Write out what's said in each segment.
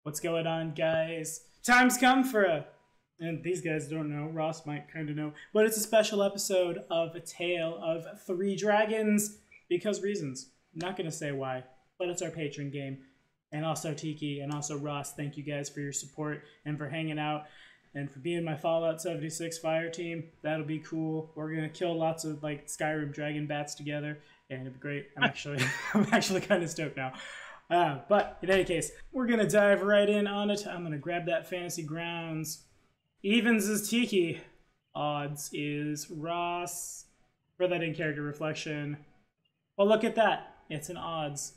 What's going on, guys? Time's come for and these guys don't know, Ross might kind of know, but it's a special episode of A Tale of Three Dragons, because reasons. I'm not going to say why, but it's our patron game. And also Tiki, and also Ross, thank you guys for your support, and for hanging out, and for being my Fallout 76 fire team. That'll be cool. We're going to kill lots of, like, Skyrim dragon bats together, and it'll be great. I'm actually kind of stoked now. But in any case, we're going to dive right in on it. I'm going to grab that fantasy grounds. Evens is Tiki. Odds is Ross. For that in-character reflection. Well, look at that. It's an odds.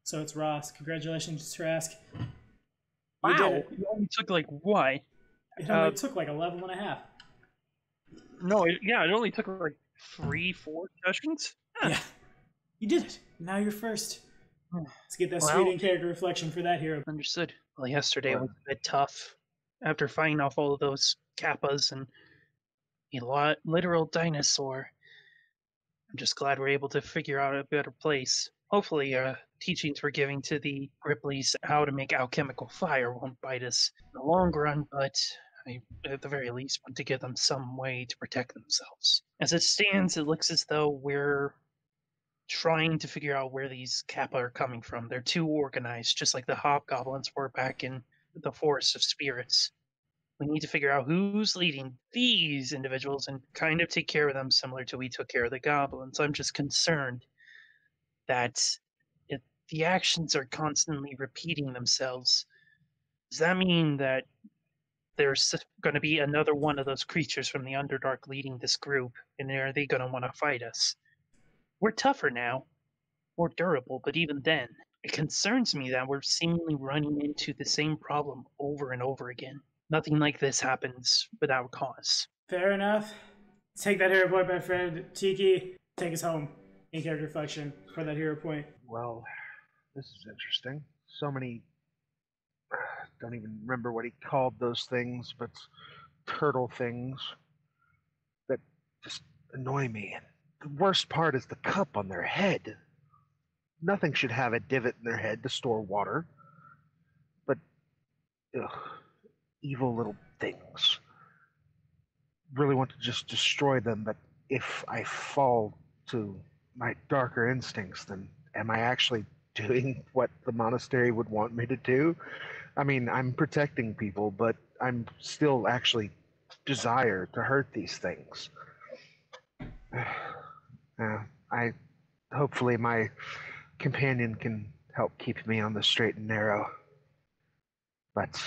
So it's Ross. Congratulations, Trask. Wow. Did it. It only took like what? It only took like a level and a half. No, it only took like 3-4 sessions. Huh. Yeah. You did it. Now you're first. Let's get that sweet in-character reflection for that hero. Understood. Well, yesterday was a bit tough. After fighting off all of those kappas and a literal dinosaur, I'm just glad we're able to figure out a better place. Hopefully, teachings we're giving to the Ripley's how to make alchemical fire won't bite us in the long run, but I, at the very least, want to give them some way to protect themselves. As it stands, it looks as though we're trying to figure out where these kappa are coming from. They're too organized, just like the hobgoblins were back in the Forest of Spirits. We need to figure out who's leading these individuals and kind of take care of them similar to we took care of the goblins. I'm just concerned that if the actions are constantly repeating themselves, does that mean that there's going to be another one of those creatures from the Underdark leading this group, and are they going to want to fight us? We're tougher now, more durable, but even then, it concerns me that we're seemingly running into the same problem over and over again. Nothing like this happens without cause. Fair enough. Take that hero point, my friend. Tiki, take us home. In-character reflection for that hero point. Well, this is interesting. So many... don't even remember what he called those things, but turtle things that just annoy me. And the worst part is the cup on their head. Nothing should have a divot in their head to store water. But, evil little things. Really want to just destroy them, but if I fall to my darker instincts, then am I actually doing what the monastery would want me to do? I mean, I'm protecting people, but I'm still actually desire to hurt these things. Hopefully my companion can help keep me on the straight and narrow. But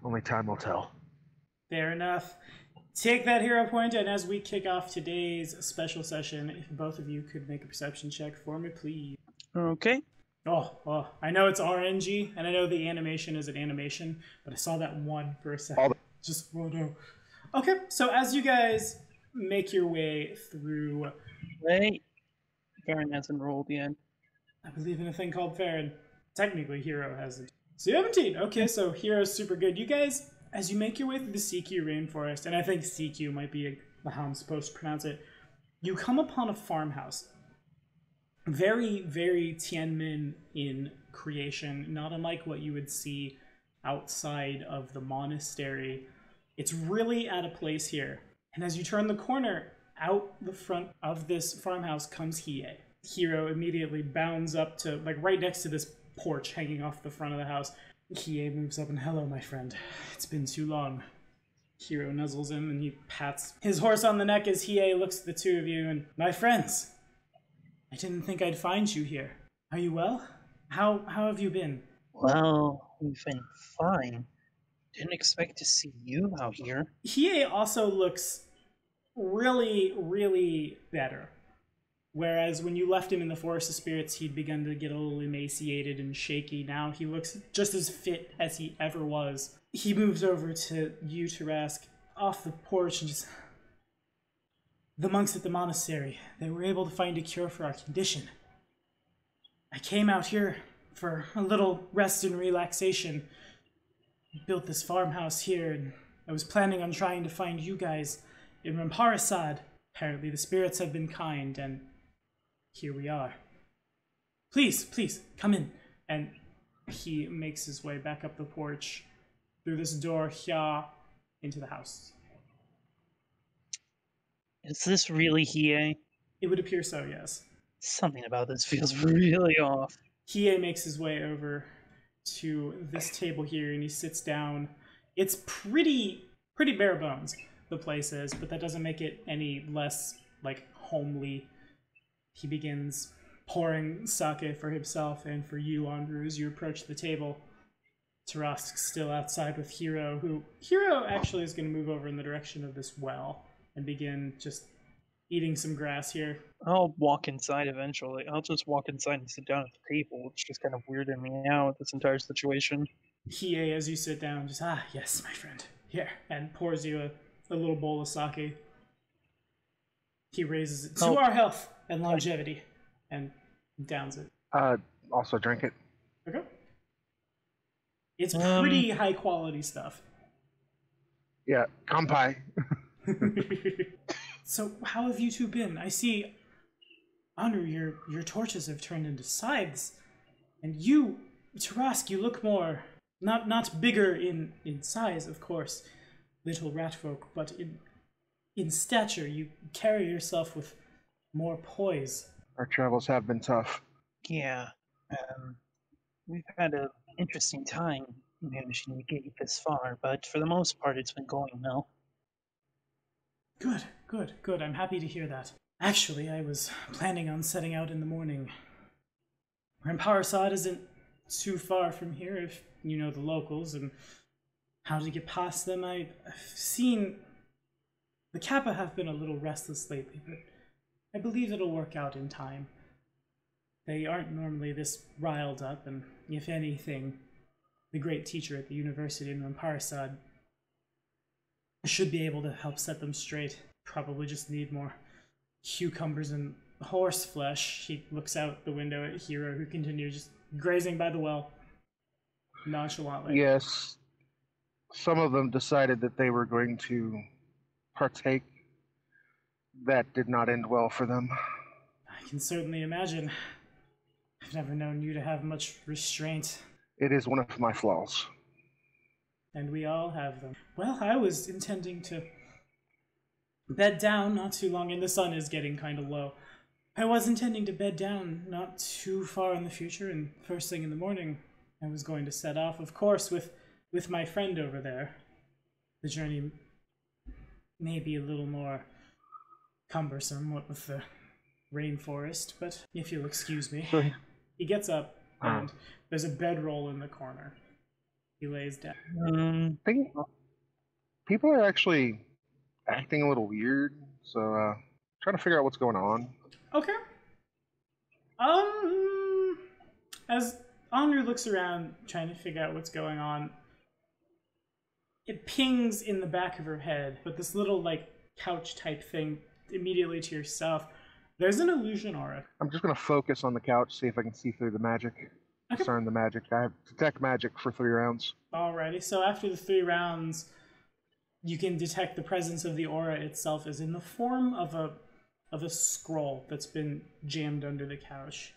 only time will tell. Fair enough. Take that hero point, and as we kick off today's special session, if both of you could make a perception check for me, please. Okay. Oh, I know it's RNG, and I know the animation is an animation, but I saw that one for a second. Oh no. Okay, so as you guys make your way through... Wait. Farron hasn't rolled yet. I believe in a thing called Farron. Technically, Hero hasn't. 17! Okay, so Hero's super good. You guys, as you make your way through the CQ rainforest, and I think CQ might be how I'm supposed to pronounce it, you come upon a farmhouse. Very, very Tianmin in creation, not unlike what you would see outside of the monastery. It's really at a place here. And as you turn the corner, out the front of this farmhouse comes Hiei. Hero immediately bounds up to, like, right next to this porch hanging off the front of the house. Hiei moves up and, hello, my friend. It's been too long. Hero nuzzles him and he pats his horse on the neck as Hiei looks at the two of you and, my friends, I didn't think I'd find you here. Are you well? How have you been? Well, we've been fine. Didn't expect to see you out here. Hiei also looks really, really better. Whereas when you left him in the Forest of Spirits, he'd begun to get a little emaciated and shaky. Now he looks just as fit as he ever was. He moves over to you, Tarask, off the porch and just... The monks at the monastery, they were able to find a cure for our condition. I came out here for a little rest and relaxation. Built this farmhouse here, and I was planning on trying to find you guys in Ramparasad. Apparently the spirits have been kind, and here we are. Please, come in. And he makes his way back up the porch through this door here into the house. Is this really Hiei? It would appear so, yes. Something about this feels really off. Hiei makes his way over to this table here, and he sits down. It's pretty bare bones, the place is, but that doesn't make it any less, like, homely. He begins pouring sake for himself and for you, Andrew, as you approach the table. Tarask's still outside with Hiro, Hiro actually is going to move over in the direction of this well and begin just eating some grass here. I'll walk inside eventually. I'll just walk inside and sit down at the table. It's just kind of weirding me out, this entire situation. Hiei, as you sit down, just, yes, my friend, here, and pours you a little bowl of sake. He raises it to our health and longevity, and downs it. Also drink it. Okay. It's pretty high quality stuff. Yeah, kanpai. So, how have you two been? I see, Anu, your torches have turned into scythes, and you, Tarask, you look more, not bigger in size, of course, little rat folk, but in stature, you carry yourself with more poise. Our travels have been tough. Yeah, we've had an interesting time managing to get this far, but for the most part, it's been going well. Good. I'm happy to hear that. Actually, I was planning on setting out in the morning. Ramparsad isn't too far from here, if you know the locals and how to get past them. I've seen the Kappa have been a little restless lately, but I believe it'll work out in time. They aren't normally this riled up, and if anything, the great teacher at the university in Ramparsad should be able to help set them straight. Probably just need more cucumbers and horse flesh. He looks out the window at Hiro, who continues just grazing by the well nonchalantly. Yes, some of them decided that they were going to partake. That did not end well for them. I can certainly imagine. I've never known you to have much restraint. It is one of my flaws. And we all have them. Well, I was intending to bed down not too long, and the sun is getting kind of low. I was intending to bed down not too far in the future, and first thing in the morning, I was going to set off, of course, with my friend over there. The journey may be a little more cumbersome, what with the rainforest, but if you'll excuse me. He gets up, and there's a bedroll in the corner. He lays down. I think people are actually acting a little weird, so trying to figure out what's going on. Okay. As Anru looks around trying to figure out what's going on, it pings in the back of her head, but this little, like, couch type thing immediately to yourself. There's an illusion aura. I'm just going to focus on the couch, see if I can see through the magic. Okay. Discern the magic. I have detect magic for 3 rounds. Alrighty, so after the 3 rounds, you can detect the presence of the aura itself is in the form of a scroll that's been jammed under the couch.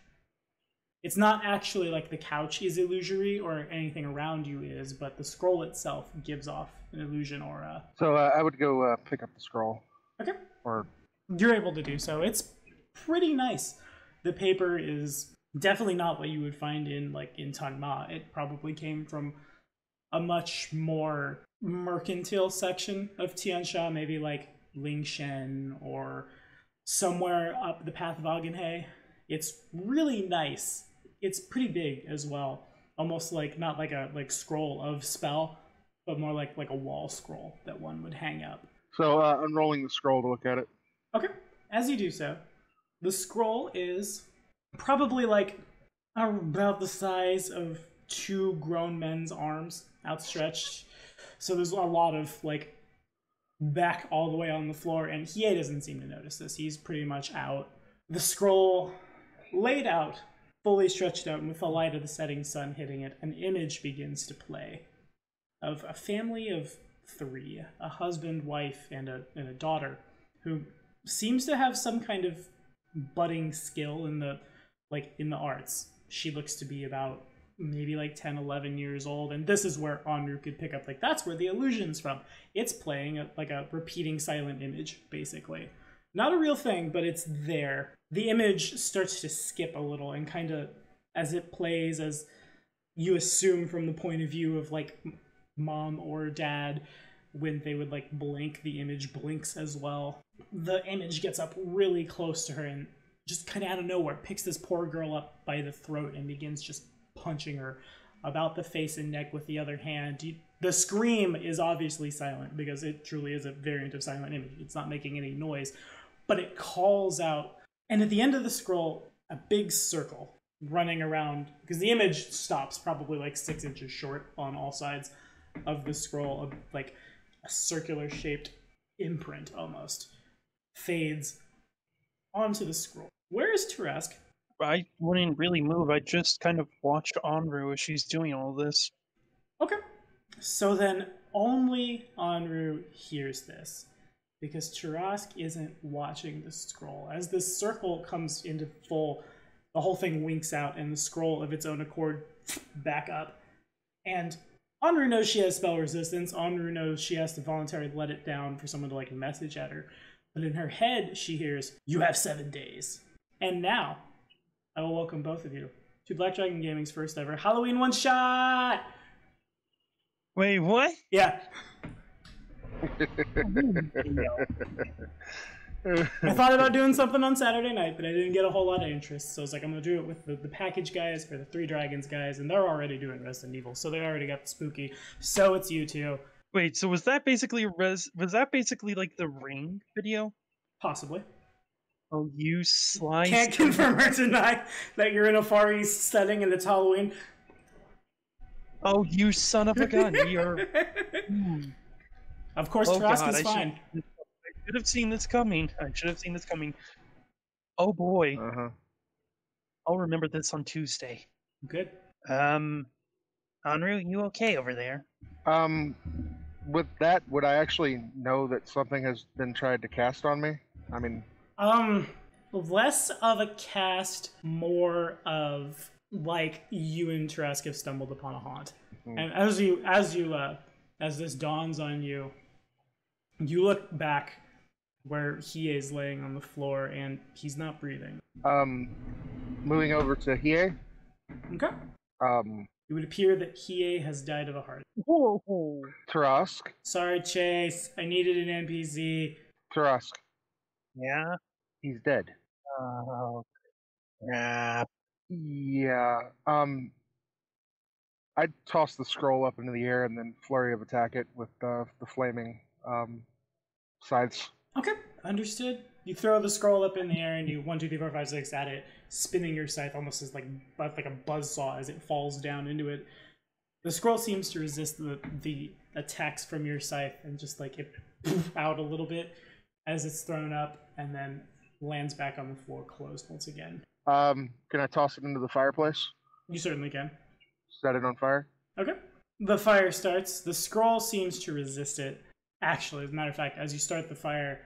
It's not actually like the couch is illusory or anything around you is, but the scroll itself gives off an illusion aura. So I would go pick up the scroll. Okay. Or you're able to do so. It's pretty nice. The paper is definitely not what you would find in Tanma. It probably came from a much more mercantile section of Tiansha, maybe like Lingshen or somewhere up the path of Agenhe. It's really nice. It's pretty big as well. Almost like not like a scroll of spell, but more like a wall scroll that one would hang up. So unrolling the scroll to look at it. Okay. As you do so, the scroll is probably like about the size of 2 grown men's arms outstretched. So there's a lot of like back all the way on the floor, and Hiei doesn't seem to notice this. He's pretty much out. The scroll laid out, fully stretched out, and with the light of the setting sun hitting it, an image begins to play of a family of 3, a husband, wife, and a daughter, who seems to have some kind of budding skill in the arts. She looks to be about maybe like 10, 11 years old. And this is where Onru could pick up, like, that's where the illusion's from. It's playing like a repeating silent image, basically. Not a real thing, but it's there. The image starts to skip a little, and kind of as it plays, as you assume from the point of view of like mom or dad, when they would like blink, the image blinks as well. The image gets up really close to her and just kind of out of nowhere picks this poor girl up by the throat and begins just punching her about the face and neck with the other hand. The scream is obviously silent because it truly is a variant of silent image. It's not making any noise, but it calls out. And at the end of the scroll, a big circle running around, because the image stops probably like 6 inches short on all sides of the scroll, of like a circular shaped imprint almost fades onto the scroll. Where is Tarask? I wouldn't really move. I just kind of watched Onru as she's doing all this. Okay. So then only Onru hears this, because Tarask isn't watching the scroll. As this circle comes into full, the whole thing winks out and the scroll of its own accord back up. And Onru knows she has spell resistance. Onru knows she has to voluntarily let it down for someone to like message at her. But in her head, she hears, "You have 7 days." And now, I will welcome both of you to Black Dragon Gaming's first ever Halloween one-shot! Wait, what? Yeah. I thought about doing something on Saturday night, but I didn't get a whole lot of interest. So I was like, I'm going to do it with the package guys or the Three Dragons guys, and they're already doing Resident Evil, so they already got the spooky. So it's you two. Wait, so was that basically was that basically like the Ring video? Possibly. Oh, you slice. Can't confirm or deny that you're in a Far East setting and it's Halloween. Oh, you son of a gun! You're. Of course, Tarask is fine. I should have seen this coming. Oh boy. I'll remember this on Tuesday. Good. Anru, you okay over there? With that, would I actually know that something has been tried to cast on me? I mean, less of a cast, more of like you and Tarask have stumbled upon a haunt. And as this dawns on you, you look back where he is laying on the floor and he's not breathing. Moving over to Hiei. Okay. It would appear that Hiei has died of a heart. Whoa. Tarask. Sorry, Chase. I needed an NPC. Tarask. Yeah? He's dead. Oh, crap. Yeah. I'd toss the scroll up into the air and then flurry of attack it with the flaming scythes. Okay, understood. You throw the scroll up in the air and you 1, 2, 3, 4, 5, 6 at it, spinning your scythe almost as like a buzzsaw as it falls down into it. The scroll seems to resist the attacks from your scythe and just like it out a little bit as it's thrown up and then lands back on the floor closed once again. Can I toss it into the fireplace? You certainly can. Set it on fire? Okay. The fire starts. The scroll seems to resist it. Actually, as a matter of fact, as you start the fire,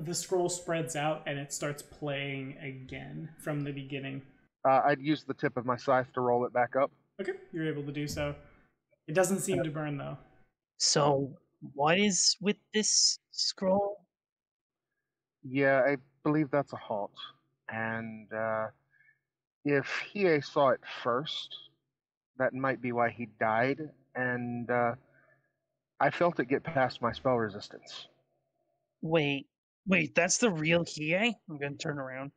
the scroll spreads out and it starts playing again from the beginning. I'd use the tip of my scythe to roll it back up. Okay, you're able to do so. It doesn't seem to burn, though. So, what is with this scroll? Yeah, I believe that's a halt. And if Hiei saw it first, that might be why he died. And I felt it get past my spell resistance. Wait, that's the real Hiei? I'm gonna turn around.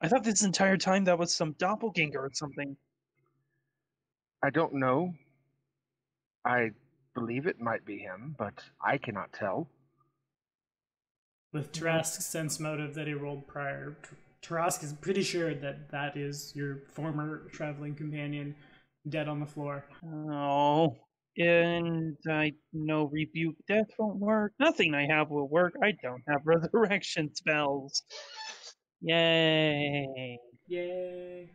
I thought this entire time that was some doppelganger or something. I don't know. I believe it might be him, but I cannot tell. With Tarask's sense motive that he rolled prior, Tarask is pretty sure that that is your former traveling companion dead on the floor. Oh, and I know rebuke death won't work. Nothing I have will work. I don't have resurrection spells. Yay. Yay.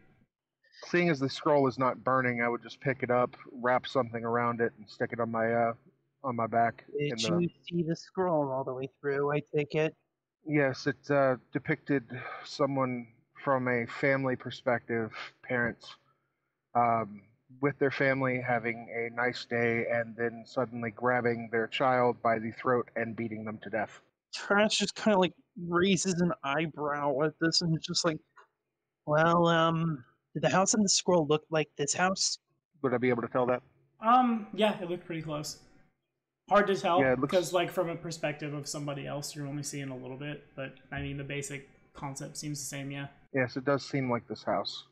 Seeing as the scroll is not burning, I would just pick it up, wrap something around it, and stick it on my back. Did you see the scroll all the way through, I take it? Yes, it depicted someone from a family perspective, parents with their family, having a nice day, and then suddenly grabbing their child by the throat and beating them to death. Trash just kind of like raises an eyebrow at this and it's just like, well, did the house in the scroll look like this house? Would I be able to tell that? Yeah, it looked pretty close. Hard to tell, Yeah, it because like from a perspective of somebody else, you're only seeing a little bit, but I mean the basic concept seems the same, yeah. Yes, it does seem like this house.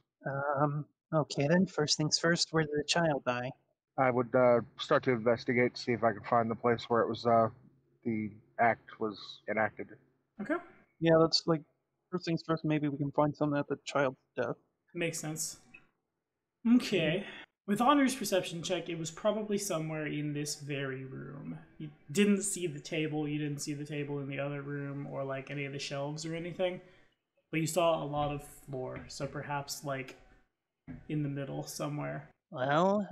Okay then, first things first, where did the child die? I would start to investigate, see if I could find the place where it was the act was enacted. Okay. Yeah, that's like, first things first, maybe we can find something at the child's death. Makes sense. Okay. With Honor's perception check, it was probably somewhere in this very room. You didn't see the table, you didn't see the table in the other room, or like any of the shelves or anything. But you saw a lot of floor, so perhaps like in the middle somewhere. Well,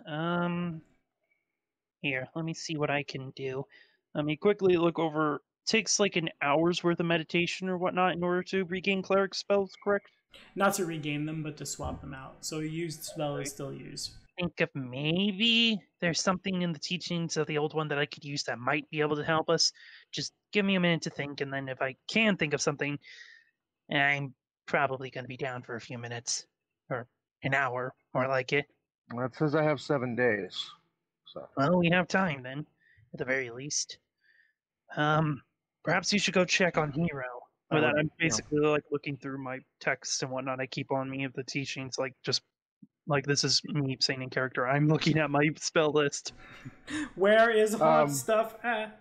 here, let me see what I can do. Let me quickly look over. Takes like an hour's worth of meditation or whatnot in order to regain cleric spells, correct? Not to regain them, but to swap them out. So a used spell is still used. Think of maybe there's something in the teachings of the old one that I could use that might be able to help us. Just give me a minute to think, and then if I can think of something, I'm probably going to be down for a few minutes. Or an hour, more like it. That says I have 7 days. So. Well, we have time then, at the very least. Perhaps you should go check on Hero. With that, I'm basically like looking through my texts and whatnot I keep on me of the teachings, like just like this is me saying in character. I'm looking at my spell list. Where is haunt stuff at?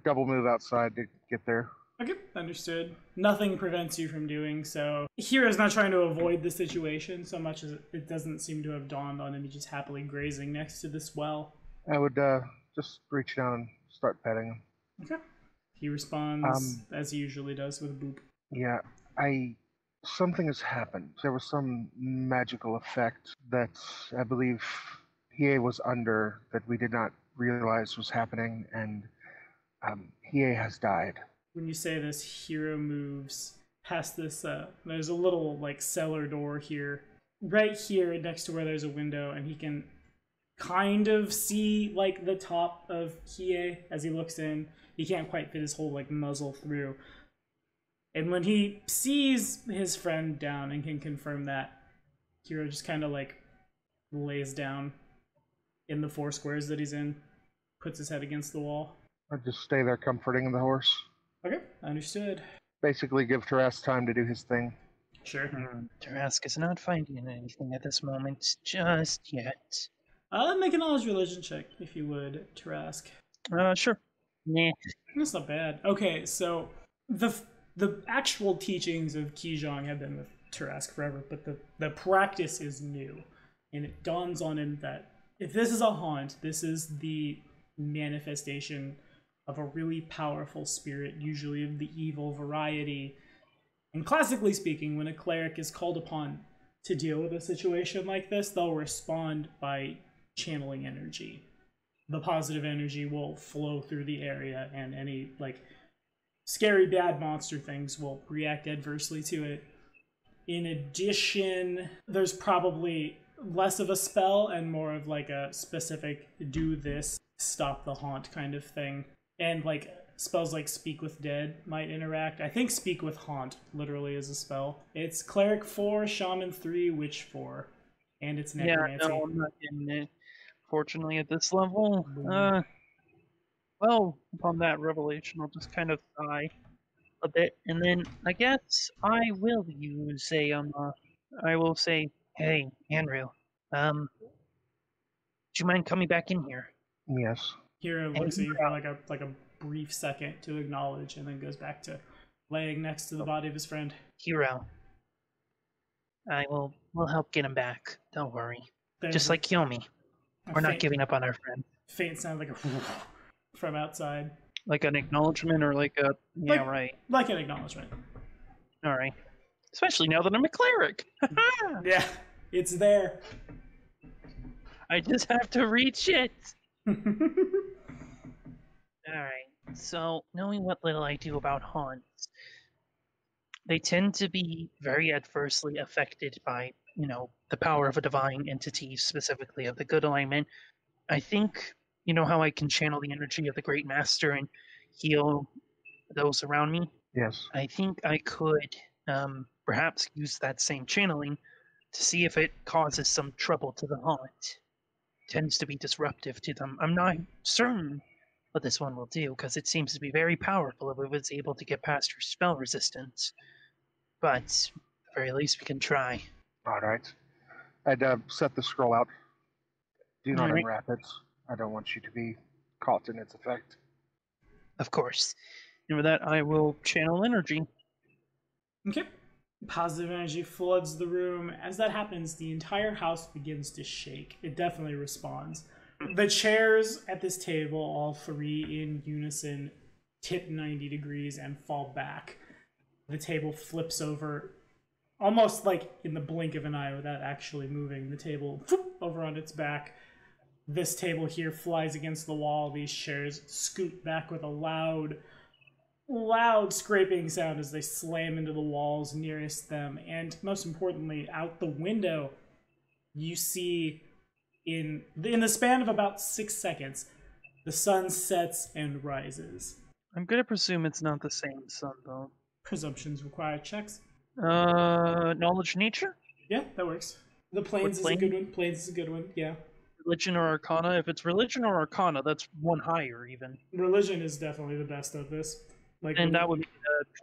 Double move outside to get there. Okay, understood. Nothing prevents you from doing so. Hero's not trying to avoid the situation so much as it doesn't seem to have dawned on him. He's just happily grazing next to this well. I would just reach down and start petting him. Okay. He responds as he usually does with a boop. Yeah, something has happened. There was some magical effect that I believe Hiei was under that we did not realize was happening, and Hiei has died. When you say this, Hero moves past this, there's a little, like, cellar door here. Right here next to where there's a window, and he can kind of see, like, the top of Hiei as he looks in. He can't quite fit his whole, like, muzzle through. And when he sees his friend down and can confirm that, Hero just kind of, like, lays down in the 4 squares that he's in, puts his head against the wall. I'd just stay there comforting the horse. Okay, understood. Basically give Taras time to do his thing. Sure. Tarask is not finding anything at this moment, just yet. Make a knowledge religion check, if you would, Tarask. Sure. Nah. That's not bad. Okay, so the actual teachings of Kijong have been with Tarask forever, but the practice is new. And it dawns on him that if this is a haunt, this is the manifestation of a really powerful spirit, usually of the evil variety. And classically speaking, when a cleric is called upon to deal with a situation like this, they'll respond by channeling energy. The positive energy will flow through the area, and any, like, scary bad monster things will react adversely to it. In addition, there's probably less of a spell and more of, like, a specific do this, stop the haunt kind of thing. And, like, spells like Speak with Dead might interact. I think Speak with Haunt literally is a spell. It's Cleric 4, Shaman 3, Witch 4. And it's Necromancy. Yeah, no, I'm not getting it. Fortunately, at this level, well, upon that revelation, I'll just kind of sigh a bit, and then I guess I will use I will say, hey, Andrew, do you mind coming back in here? Yes. Hero looks at you for like a brief second to acknowledge, and then goes back to laying next to the body of his friend. Hero, we'll help get him back. Don't worry. Just like Yomi. We're not giving up on our friend. Faint sound like a from outside. Like an acknowledgement or like a... Yeah, right. Like an acknowledgement. Alright. Especially now that I'm a cleric. Yeah, it's there. I just have to reach it. Alright, so knowing what little I do about haunts, they tend to be very adversely affected by the power of a divine entity, specifically of the good alignment. I think, how I can channel the energy of the Great Master and heal those around me? Yes. I think I could perhaps use that same channeling to see if it causes some trouble to the haunt. Tends to be disruptive to them. I'm not certain what this one will do, because it seems to be very powerful if it was able to get past her spell resistance. But at the very least, we can try. All right. I'd set the scroll out. Do not All right. unwrap it. I don't want you to be caught in its effect. Of course. And with that, I will channel energy. Okay. Positive energy floods the room. As that happens, the entire house begins to shake. It definitely responds. The chairs at this table, all three in unison, tip 90 degrees and fall back. The table flips over almost like in the blink of an eye without actually moving. The table over on its back. This table here flies against the wall. These chairs scoot back with a loud scraping sound as they slam into the walls nearest them. And most importantly, out the window, you see in the span of about 6 seconds, the sun sets and rises. I'm going to presume it's not the same sun, though. Presumptions require checks. Knowledge nature? Yeah, that works. The planes is a good one. Planes is a good one, yeah. Religion or arcana? If it's religion or arcana, that's one higher, even. Religion is definitely the best of this. And that would be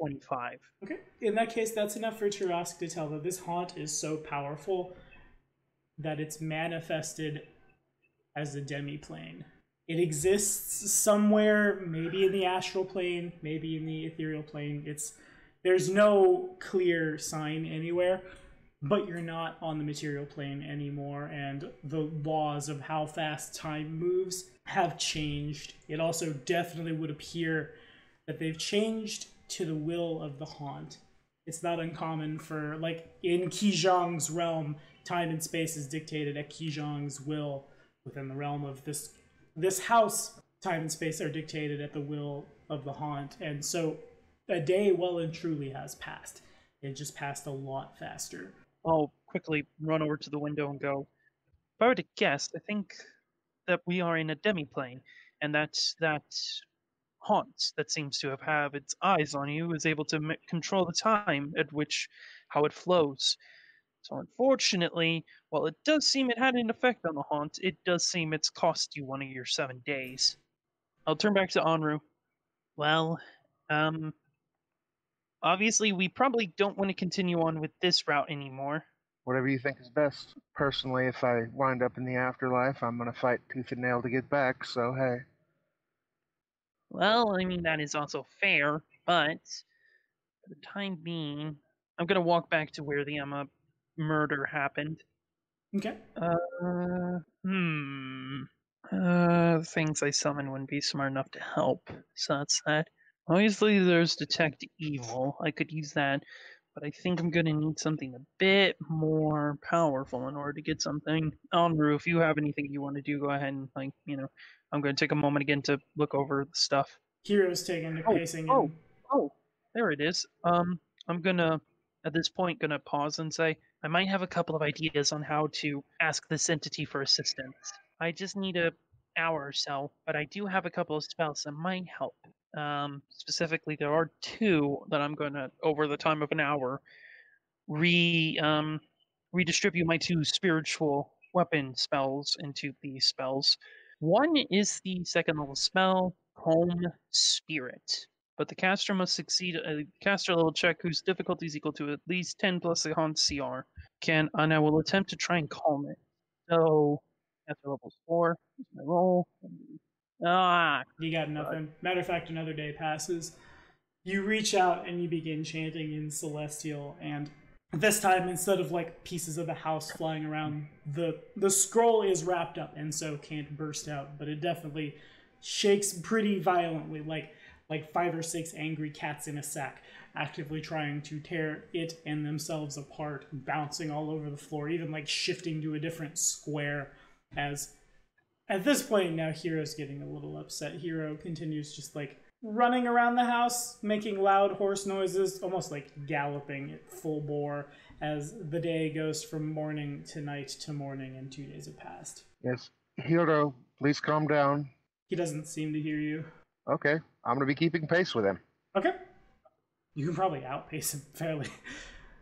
25. Okay. In that case, that's enough for Tarask to tell that this haunt is so powerful that it's manifested as a demi-plane. It exists somewhere, maybe in the astral plane, maybe in the ethereal plane. There's no clear sign anywhere, but you're not on the material plane anymore, and the laws of how fast time moves have changed. It also definitely would appear that they've changed to the will of the haunt. It's not uncommon for, like, in Qizhang's realm, time and space is dictated at Qizhang's will. Within the realm of this house, time and space are dictated at the will of the haunt. And so a day well and truly has passed. It just passed a lot faster. I'll quickly run over to the window and go, if I were to guess, I think that we are in a demi-plane, and that haunt that seems to have its eyes on you is able to control the time at which how it flows. So unfortunately, while it does seem it had an effect on the haunt, it does seem it's cost you one of your 7 days. I'll turn back to Anru. Well, obviously we probably don't want to continue on with this route anymore. Whatever you think is best. Personally, if I wind up in the afterlife, I'm going to fight tooth and nail to get back, so hey. Well, I mean, that is also fair, but for the time being, I'm going to walk back to where the murder happened. Okay. Things I summon wouldn't be smart enough to help, so that's that. Obviously, there's Detect Evil. I could use that, but I think I'm going to need something a bit more powerful in order to get something. Anru, if you have anything you want to do, go ahead and, I'm going to take a moment again to look over the stuff. Hero's taken to pacing. Oh, there it is. I'm gonna, at this point, pause and say, I might have a couple of ideas on how to ask this entity for assistance. I just need an hour or so, but I do have a couple of spells that might help. Specifically, there are 2 that I'm gonna, over the time of an hour, redistribute my 2 spiritual weapon spells into these spells. One is the 2nd level spell, Home Spirit. But the caster must succeed a caster level check whose difficulty is equal to at least 10 plus the haunt CR. And I will attempt to try and calm it. So, caster level 4. Here's my roll. You got nothing. Matter of fact, another day passes. You reach out and you begin chanting in Celestial, and this time, instead of like pieces of the house flying around, the scroll is wrapped up and so can't burst out, but it definitely shakes pretty violently, like 5 or 6 angry cats in a sack, actively trying to tear it and themselves apart, bouncing all over the floor, even like shifting to a different square. As at this point now, Hero's getting a little upset. Hero continues just like running around the house, making loud horse noises, almost like galloping at full bore as the day goes from morning to night to morning and 2 days have passed. Yes. Hero, please calm down. He doesn't seem to hear you. Okay, I'm going to be keeping pace with him. Okay. You can probably outpace him fairly.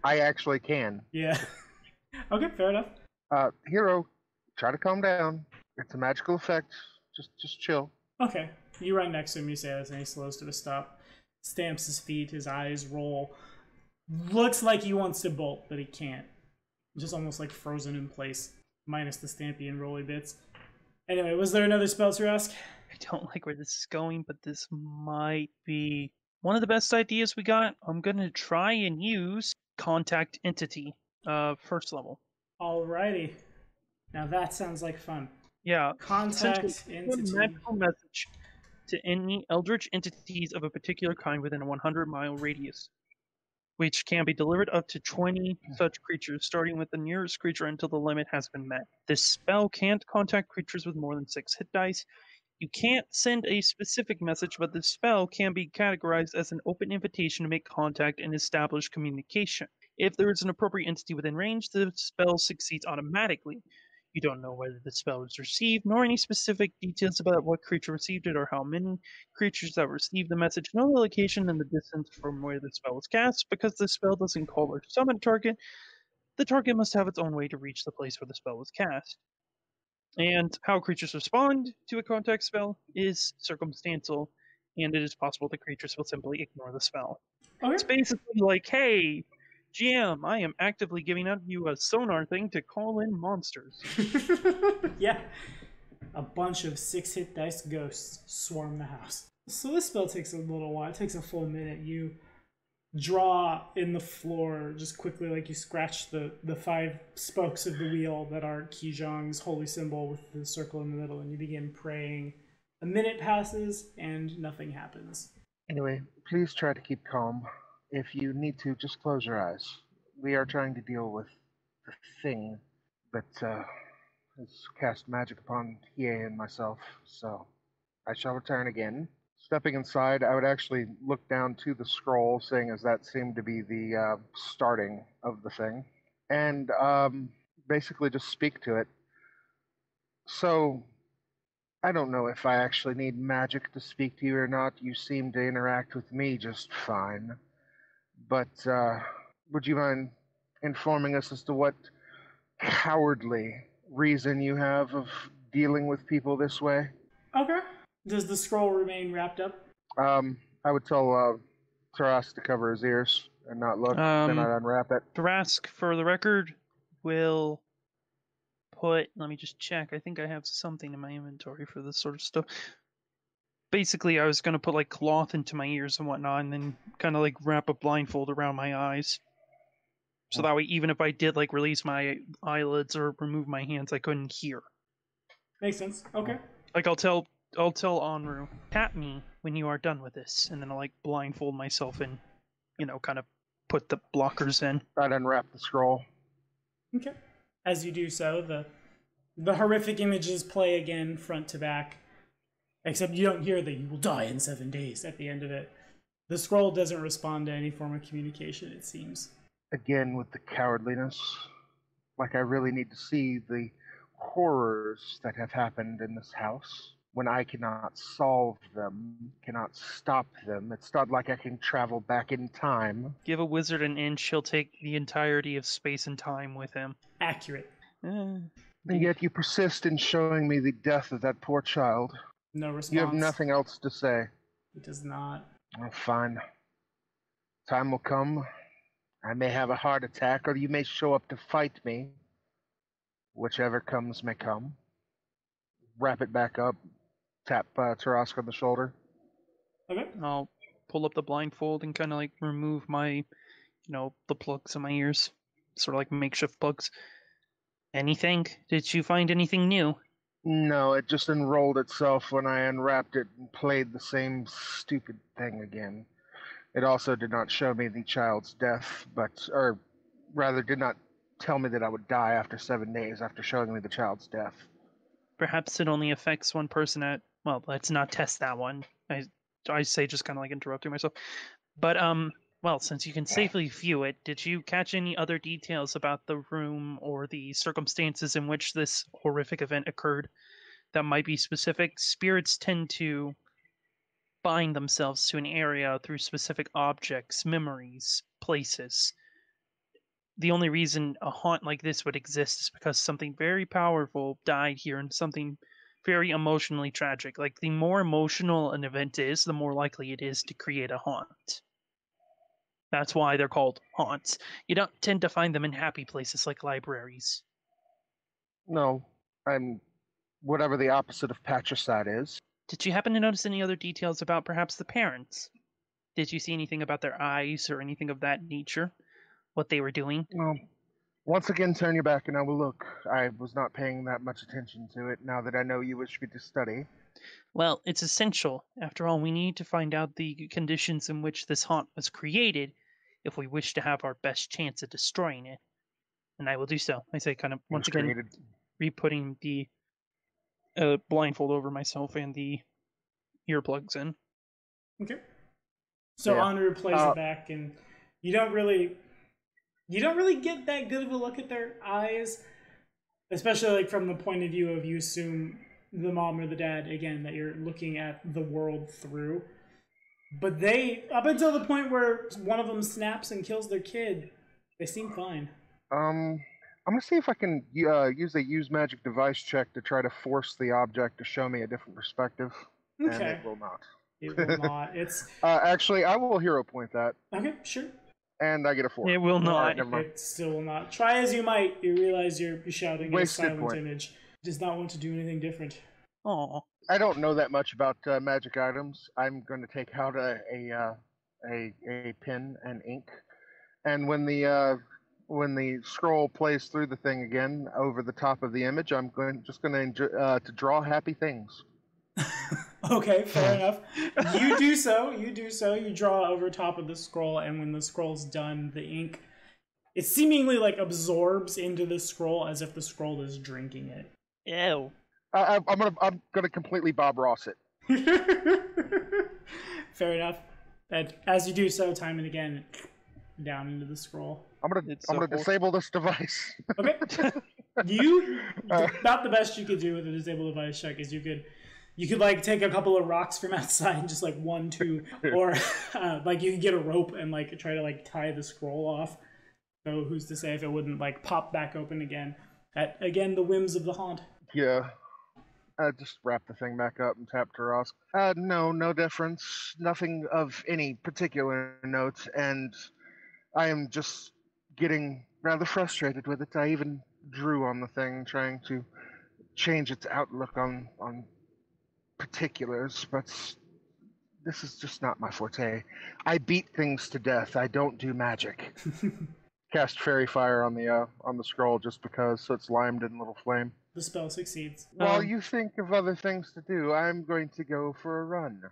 I actually can. Yeah. Okay, fair enough. Hero, try to calm down. It's a magical effect. Just chill. Okay. You run next to him, you say this, and he slows to a stop. Stamps his feet, his eyes roll. Looks like he wants to bolt, but he can't. Just almost like frozen in place, minus the stampy and rolly bits. Anyway, was there another spell to ask? I don't like where this is going, but this might be one of the best ideas we got. I'm going to try and use Contact Entity, first level. Alrighty. Now that sounds like fun. Yeah. Contact Entity. Magical message to any eldritch entities of a particular kind within a 100-mile radius, which can be delivered up to 20 such creatures, starting with the nearest creature until the limit has been met. This spell can't contact creatures with more than 6 hit dice. You can't send a specific message, but the spell can be categorized as an open invitation to make contact and establish communication. If there is an appropriate entity within range, the spell succeeds automatically. You don't know whether the spell was received, nor any specific details about what creature received it or how many creatures that received the message, no location in the distance from where the spell was cast. Because the spell doesn't call or summon a target, the target must have its own way to reach the place where the spell was cast. And how creatures respond to a contact spell is circumstantial, and it is possible that creatures will simply ignore the spell. Okay. It's basically like, hey, GM, I am actively giving out you a sonar thing to call in monsters. Yeah. A bunch of 6-hit dice ghosts swarm the house. So this spell takes a little while. It takes a full minute. You draw in the floor just quickly, like you scratch the 5 spokes of the wheel that are Kijang's holy symbol with the circle in the middle, and you begin praying. A minute passes and nothing happens. Anyway, please try to keep calm. If you need to, just close your eyes. We are trying to deal with the thing that has cast magic upon Hiei and myself, so I shall return again. Stepping inside, I would actually look down to the scroll, seeing as that seemed to be the starting of the thing, and basically just speak to it. So, I don't know if I actually need magic to speak to you or not. You seem to interact with me just fine. But would you mind informing us as to what cowardly reason you have of dealing with people this way? Okay. Does the scroll remain wrapped up? I would tell Taras to cover his ears and not look, then I'd unwrap it. Thrask, for the record, will put... Let me just check. I think I have something in my inventory for this sort of stuff. Basically, I was going to put like cloth into my ears and whatnot, and then kind of like wrap a blindfold around my eyes. So that way, even if I did like release my eyelids or remove my hands, I couldn't hear. Makes sense. Okay. Like I'll tell Onru, tap me when you are done with this, and then I'll like blindfold myself and, kind of put the blockers in. I'd unwrap the scroll. Okay. As you do so, the horrific images play again, front to back. Except you don't hear the "you will die in 7 days" at the end of it. The scroll doesn't respond to any form of communication, it seems. Again, with the cowardliness. Like I really need to see the horrors that have happened in this house. When I cannot solve them, cannot stop them. It's not like I can travel back in time. Give a wizard an inch, he'll take the entirety of space and time with him. Accurate. And yet you persist in showing me the death of that poor child. No response. You have nothing else to say. It does not. Oh, fine. Time will come. I may have a heart attack, or you may show up to fight me. Whichever comes may come. Wrap it back up. Tap Tarask on the shoulder. Okay. I'll pull up the blindfold and kind of like remove my, the plugs in my ears. Sort of like makeshift plugs. Anything? Did you find anything new? No, it just enrolled itself when I unwrapped it and played the same stupid thing again. It also did not show me the child's death, or rather did not tell me that I would die after 7 days after showing me the child's death. Perhaps it only affects one person well, let's not test that one. I say just kind of like interrupting myself. But well, since you can safely view it, did you catch any other details about the room or the circumstances in which this horrific event occurred that might be specific? Spirits tend to bind themselves to an area through specific objects, memories, places. The only reason a haunt like this would exist is because something very powerful died here and something very emotionally tragic. Like, the more emotional an event is, the more likely it is to create a haunt. That's why they're called haunts. You don't tend to find them in happy places like libraries. No, I'm whatever the opposite of patricide is. Did you happen to notice any other details about perhaps the parents? Did you see anything about their eyes or anything of that nature? What they were doing? Well, once again, turn your back and I will look. I was not paying that much attention to it now that I know you wish me to study. Well, it's essential. After all, we need to find out the conditions in which this haunt was created if we wish to have our best chance at destroying it. And I will do so. I say, kind of, once again, Created. re-putting the blindfold over myself and the earplugs in. Okay. So Yeah. Honor plays it back, and you don't really get that good of a look at their eyes, especially like from the point of view of you assume the mom or the dad again that you're looking at the world through. But they, up until the point where one of them snaps and kills their kid, they seem fine. I'm gonna see if I can use a use magic device check to try to force the object to show me a different perspective. Okay. And it will not. It will not. It's actually, I will hero point that. okay, sure. And I get a 4. It will not. Never mind. It still will not. Try as you might, you realize you're shouting at a Wasted silent point. image. It does not want to do anything different. Aw. I don't know that much about magic items. I'm going to take out a pen and ink, and when the scroll plays through the thing again over the top of the image, I'm just going to draw happy things. Okay, fair enough. You do so. You draw over top of the scroll, and when the scroll's done, the ink, it seemingly like absorbs into the scroll as if the scroll is drinking it. Ew. I'm gonna completely Bob Ross it. Fair enough. And as you do so, time and again, down into the scroll. I'm gonna disable this device. Okay. About the best you could do with a disable device check is you could like take a couple of rocks from outside and just like 1, 2, or like you could get a rope and like try to like tie the scroll off. So who's to say if it wouldn't like pop back open again? At again the whims of the haunt. Yeah. Just wrap the thing back up and tap Taras. No difference. Nothing of any particular note, and I am just getting rather frustrated with it. I even drew on the thing, trying to change its outlook on particulars, but this is just not my forte. I beat things to death. I don't do magic. Cast Fairy Fire on the scroll just because, so it's limed in a little flame. The spell succeeds. While you think of other things to do, I'm going to go for a run.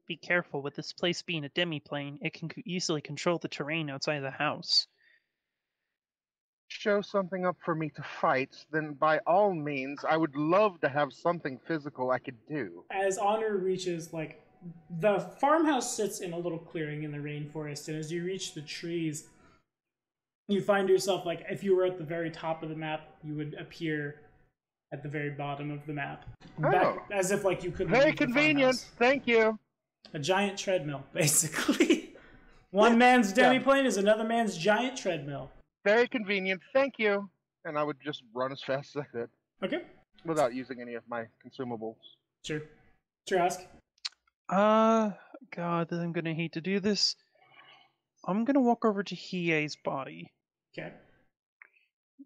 Be careful, with this place being a demiplane, it can easily control the terrain outside the house. Show something up for me to fight, then by all means, I would love to have something physical I could do. As Honor reaches, like, the farmhouse sits in a little clearing in the rainforest, and as you reach the trees, you find yourself, like, if you were at the very top of the map, you would appear at the very bottom of the map. Back, as if, like, you couldn't Very leave the convenient, farmhouse. thank you. A giant treadmill, basically. One man's demiplane is another man's giant treadmill. Very convenient, thank you. And I would just run as fast as I could. Okay. Without using any of my consumables. Sure. Trask? God, I'm gonna hate to do this. I'm gonna walk over to Hiei's body. Okay.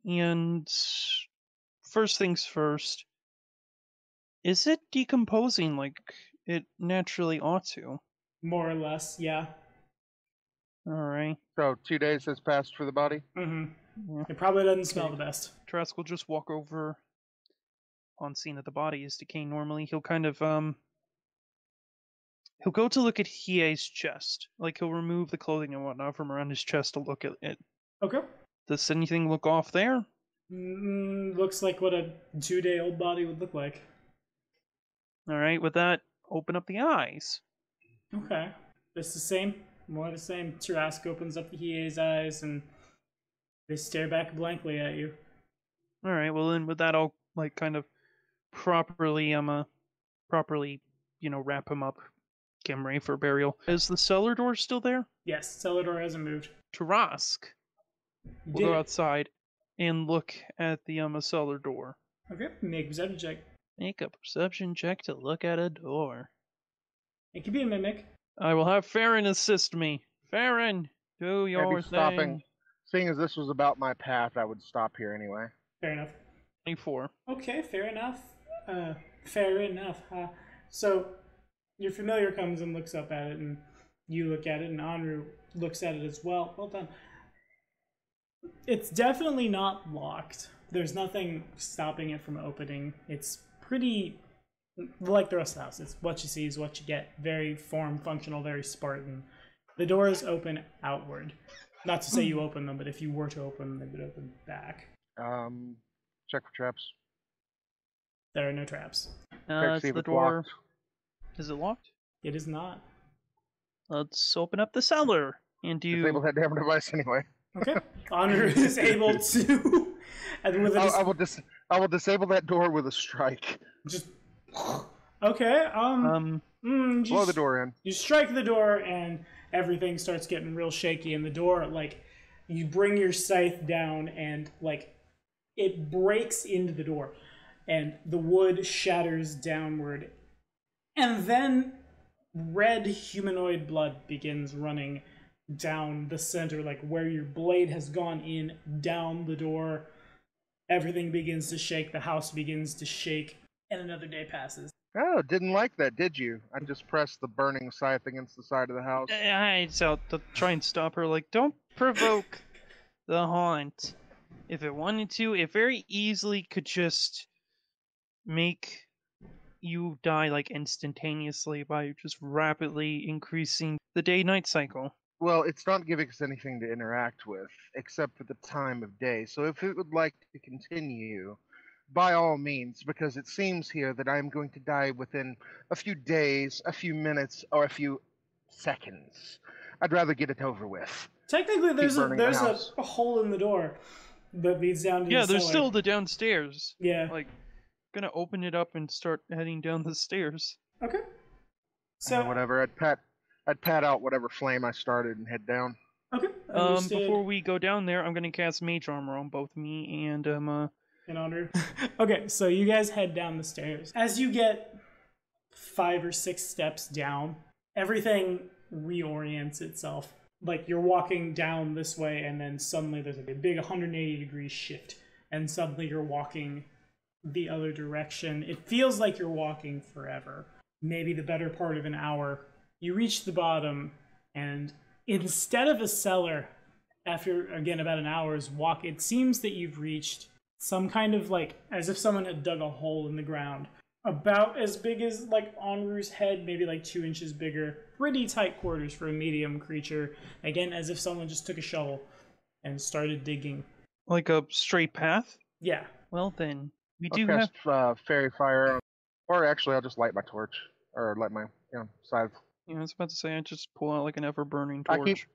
And first things first, is it decomposing like it naturally ought to? More or less, yeah. Alright. So 2 days has passed for the body? Mm-hmm. Yeah. It probably doesn't smell the best. Trask will just walk over on scene that the body is decaying normally. He'll kind of, he'll go to look at Hiei's chest. Like, he'll remove the clothing and whatnot from around his chest to look at it. Okay. Does anything look off there? Looks like what a 2-day-old body would look like. Alright, with that, open up the eyes. Okay. It's the same. More the same. Tarask opens up the Hiei's eyes and they stare back blankly at you. All right. Well, then with that, I'll like kind of properly, wrap him up, get him ready for burial. Is the cellar door still there? Yes, cellar door hasn't moved. Tarask You will did go it. outside and look at the cellar door. Okay, make a perception check. Make a perception check to look at a door. It could be a mimic. I will have Farron assist me. Farron, do your Maybe stopping. thing. Seeing as this was about my path, I would stop here anyway. Fair enough. 24. Okay, fair enough. Fair enough, huh? So, your familiar comes and looks up at it, and you look at it, and Anru looks at it as well. Well done. It's definitely not locked. There's nothing stopping it from opening. It's pretty like the rest of the house. It's what you see is what you get. Very form functional, very Spartan. The doors open outward. Not to say you open them, but if you were to open them, they would open back. Check for traps. There are no traps. It's see if the it's door. locked. Is it locked? It is not. Let's open up the cellar. And do you... Disable that damn device anyway. Okay. Honor is able to. And with I will disable that door with a strike. just. Okay. Blow the door in. You strike the door, and everything starts getting real shaky. And the door, like, you bring your scythe down, and like, it breaks into the door, and the wood shatters downward, and then red humanoid blood begins running down the center, like where your blade has gone in, down the door. Everything begins to shake, the house begins to shake, and another day passes. Oh, didn't like that, did you? I just pressed the burning scythe against the side of the house. I out to try and stop her. Like, don't provoke the haunt. If it wanted to, it very easily could just make you die, like, instantaneously by just rapidly increasing the day-night cycle. Well, it's not giving us anything to interact with, except for the time of day. So if it would like to continue, by all means, because it seems here that I am going to die within a few days, a few minutes, or a few seconds. I'd rather get it over with. Technically, there's burning the house. a hole in the door that leads down to the Yeah, there's cellar. still the downstairs. Yeah. Like, gonna open it up and start heading down the stairs. Okay. So Whatever, I'd pat out whatever flame I started and head down. okay. Understood. Before we go down there, I'm gonna cast Mage Armor on both me and In honor. Okay, so you guys head down the stairs. As you get 5 or 6 steps down, everything reorients itself. Like you're walking down this way, and then suddenly there's a big 180-degree shift, and suddenly you're walking the other direction. It feels like you're walking forever, maybe the better part of an hour. You reach the bottom, and instead of a cellar, after again about an hour's walk, it seems that you've reached some kind of like as if someone had dug a hole in the ground, about as big as like Onru's head, maybe like 2 inches bigger. Pretty tight quarters for a medium creature. Again, as if someone just took a shovel and started digging. like a straight path. Yeah. Well then, we I'll do have. cast fairy fire, or actually, I'll just light my torch, or light my scythe. Yeah, I was about to say I just pull out like an ever burning I torch.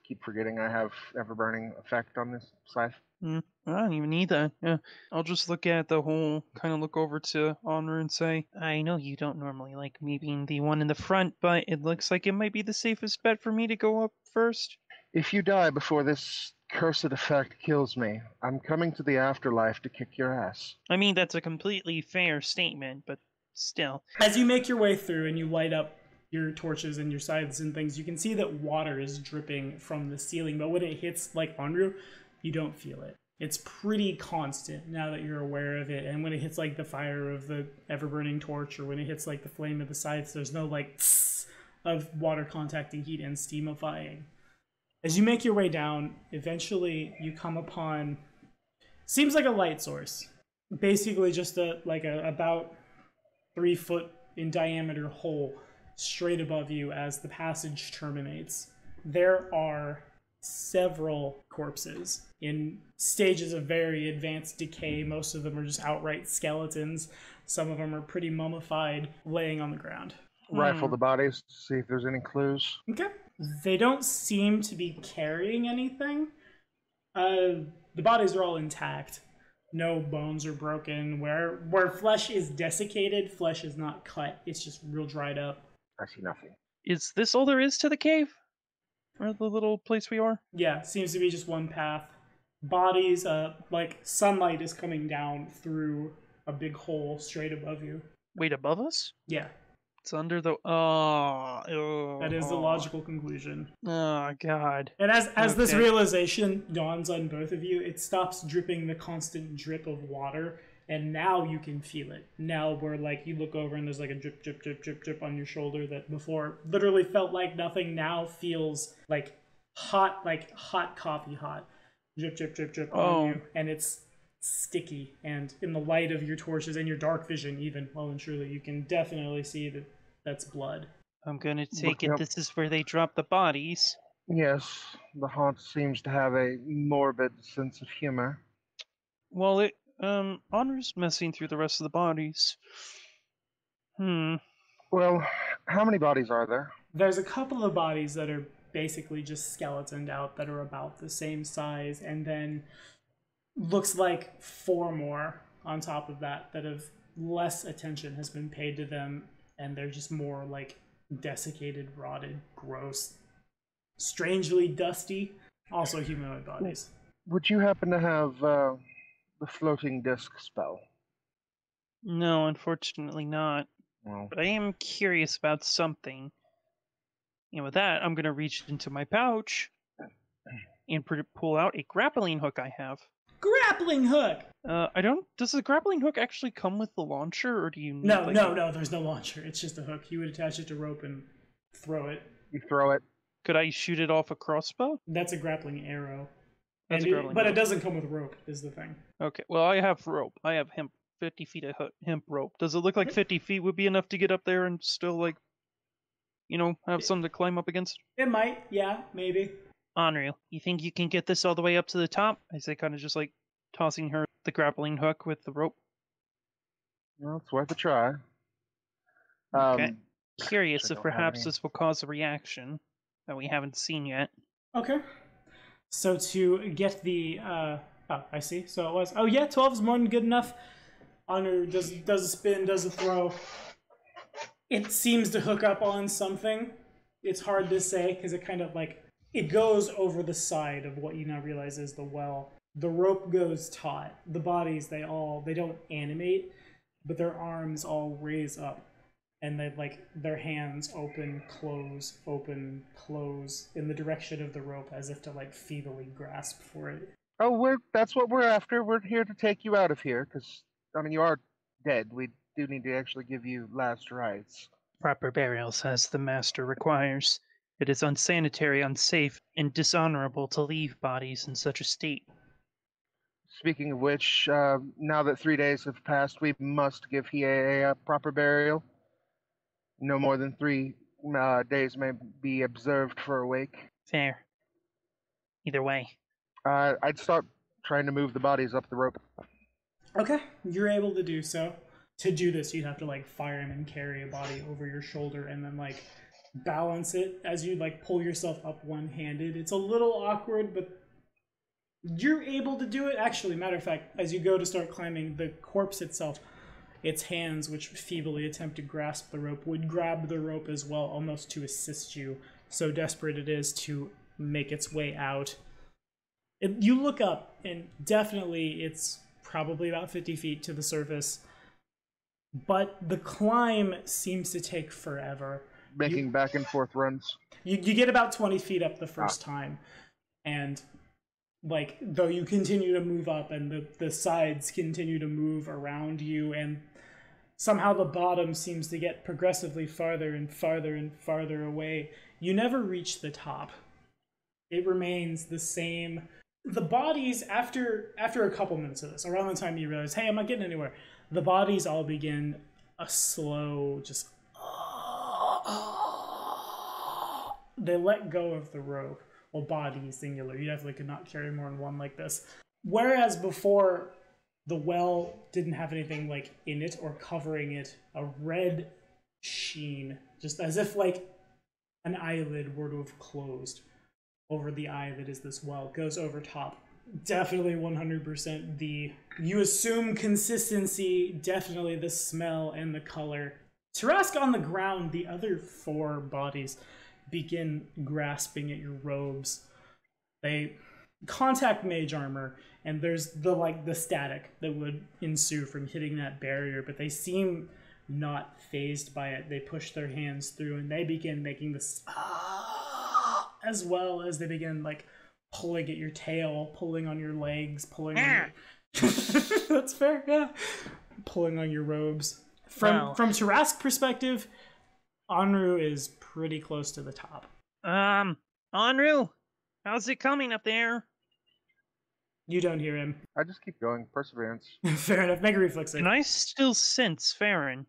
keep forgetting I have ever burning effect on this scythe. I don't even need that. Yeah, I'll just look at the hole, kind of look over to Honor and say, I know you don't normally like me being the one in the front, but it looks like it might be the safest bet for me to go up first. If you die before this cursed effect kills me, I'm coming to the afterlife to kick your ass. I mean, that's a completely fair statement, but still. As you make your way through and you light up your torches and your scythes and things, you can see that water is dripping from the ceiling, but when it hits like Onru, you don't feel it. It's pretty constant now that you're aware of it, and when it hits like the fire of the ever-burning torch, or when it hits like the flame of the scythes, there's no like tss of water contacting heat and steamifying. As you make your way down, eventually you come upon, seems like a light source. Basically just a about 3 foot in diameter hole straight above you as the passage terminates. There are several corpses in stages of very advanced decay. Most of them are just outright skeletons. Some of them are pretty mummified, laying on the ground. rifle the bodies to see if there's any clues. Okay. They don't seem to be carrying anything. The bodies are all intact. No bones are broken. Where flesh is desiccated, flesh is not cut. It's just real dried up. I see nothing. Is this all there is to the cave? Or the little place we are? Yeah, seems to be just one path. Bodies, like sunlight is coming down through a big hole straight above you. Wait, above us? Yeah, It's under the... that is the logical conclusion. Oh, God. And as this Okay. realization dawns on both of you, it stops dripping the constant drip of water, and now you can feel it. Now where, like, you look over and there's, like, a drip, drip, drip, drip, drip on your shoulder that before literally felt like nothing, now feels like hot coffee hot. Drip, drip, drip, drip on you, and it's sticky. And in the light of your torches and your dark vision, even, well and truly, you can definitely see that that's blood. I'm gonna take Looking it up- this is where they drop the bodies. Yes, the haunt seems to have a morbid sense of humor. Well, Honor's messing through the rest of the bodies. Well, how many bodies are there? There's a couple of bodies that are basically just skeletoned out that are about the same size, and then looks like 4 more on top of that have less attention has been paid to them, and they're just more like desiccated, rotted, gross, strangely dusty, also humanoid bodies. Would you happen to have the floating disc spell? No, unfortunately not. Well, But I am curious about something. And with that, I'm going to reach into my pouch and pull out a grappling hook I have. Grappling hook! I don't... Does the grappling hook actually come with the launcher, or do you need... No, like, no, there's no launcher. It's just a hook. You would attach it to rope and throw it. you throw it. Could I shoot it off a crossbow? That's a grappling arrow. That's And a grappling but it hook. doesn't come with rope, is the thing. Okay, well, I have rope. I have 50 feet of hemp rope. Does it look like 50 feet would be enough to get up there and still, like, you know, have something to climb up against? It might, yeah, maybe. Unreal. You think you can get this all the way up to the top? I say, kind of just like tossing her the grappling hook with the rope. Well, it's worth a try. Okay. Curious I if don't have perhaps any. this will cause a reaction that we haven't seen yet. Okay. So to get the oh, I see. So it was, oh yeah, 12 is more than good enough. Honor does a spin, does a throw. It seems to hook up on something. It's hard to say because it kind of like it goes over the side of what you now realize is the well. The rope goes taut. The bodies they don't animate, but their arms all raise up, and they like their hands open, close in the direction of the rope as if to like feebly grasp for it. Oh, that's what we're after. We're here to take you out of here, because, I mean, you are dead. We do need to actually give you last rites. Proper burials, as the master requires. It is unsanitary, unsafe, and dishonorable to leave bodies in such a state. Speaking of which, now that 3 days have passed, we must give Hiei a proper burial. No more than 3 days may be observed for a wake. Fair. Either way. I'd start trying to move the bodies up the rope. Okay, you're able to do so. To do this, you'd have to like fire him and carry a body over your shoulder and then like balance it as you like pull yourself up one-handed. It's a little awkward, but you're able to do it. Actually, matter of fact, as you go to start climbing, the corpse itself, its hands, which feebly attempt to grasp the rope, would grab the rope as well, almost to assist you. So desperate it is to make its way out. You look up, and definitely it's probably about 50 feet to the surface, but the climb seems to take forever. Making back and forth runs. You get about 20 feet up the first time, and like though you continue to move up and the sides continue to move around you, and somehow the bottom seems to get progressively farther and farther and farther away, you never reach the top. It remains the same. The bodies, after a couple minutes of this, around the time you realize, hey, I'm not getting anywhere, the bodies all begin a slow, just they let go of the rope. Well, body singular. You definitely could not carry more than one like this. Whereas before, the well didn't have anything like in it or covering it. A red sheen, just as if like an eyelid were to have closed over the eye that is this well. It goes over top. Definitely 100% you assume consistency, definitely the smell and the color. Tarask on the ground, the other 4 bodies begin grasping at your robes. They contact mage armor, and there's the static that would ensue from hitting that barrier, but they seem not phased by it. They push their hands through and they begin making this as well as they begin like pulling at your tail, pulling on your legs, pulling on your... That's fair, yeah. Pulling on your robes. From Tarask perspective, Anru is pretty close to the top. Anru, how's it coming up there? You don't hear him. I just keep going. Perseverance. Fair enough. Make a reflex save. Can I still sense Farron?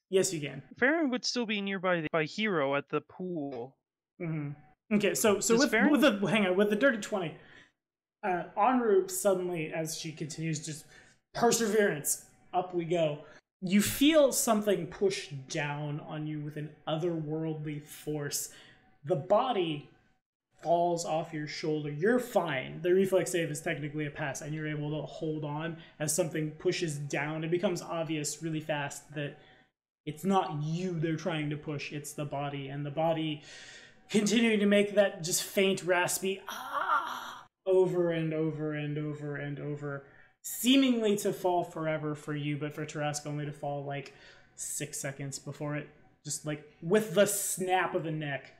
Yes, you can. Farron would still be nearby by Hero at the pool. Mm-hmm. Okay, so with the dirty 20, Anru suddenly, as she continues, just perseverance, up we go. You feel something push down on you with an otherworldly force. The body falls off your shoulder. You're fine. The reflex save is technically a pass, and you're able to hold on as something pushes down. It becomes obvious really fast that it's not you they're trying to push, it's the body, and the body continuing to make that just faint, raspy over and over and over and over, seemingly to fall forever for you, but for Tarask only to fall like 6 seconds before it just like with the snap of a neck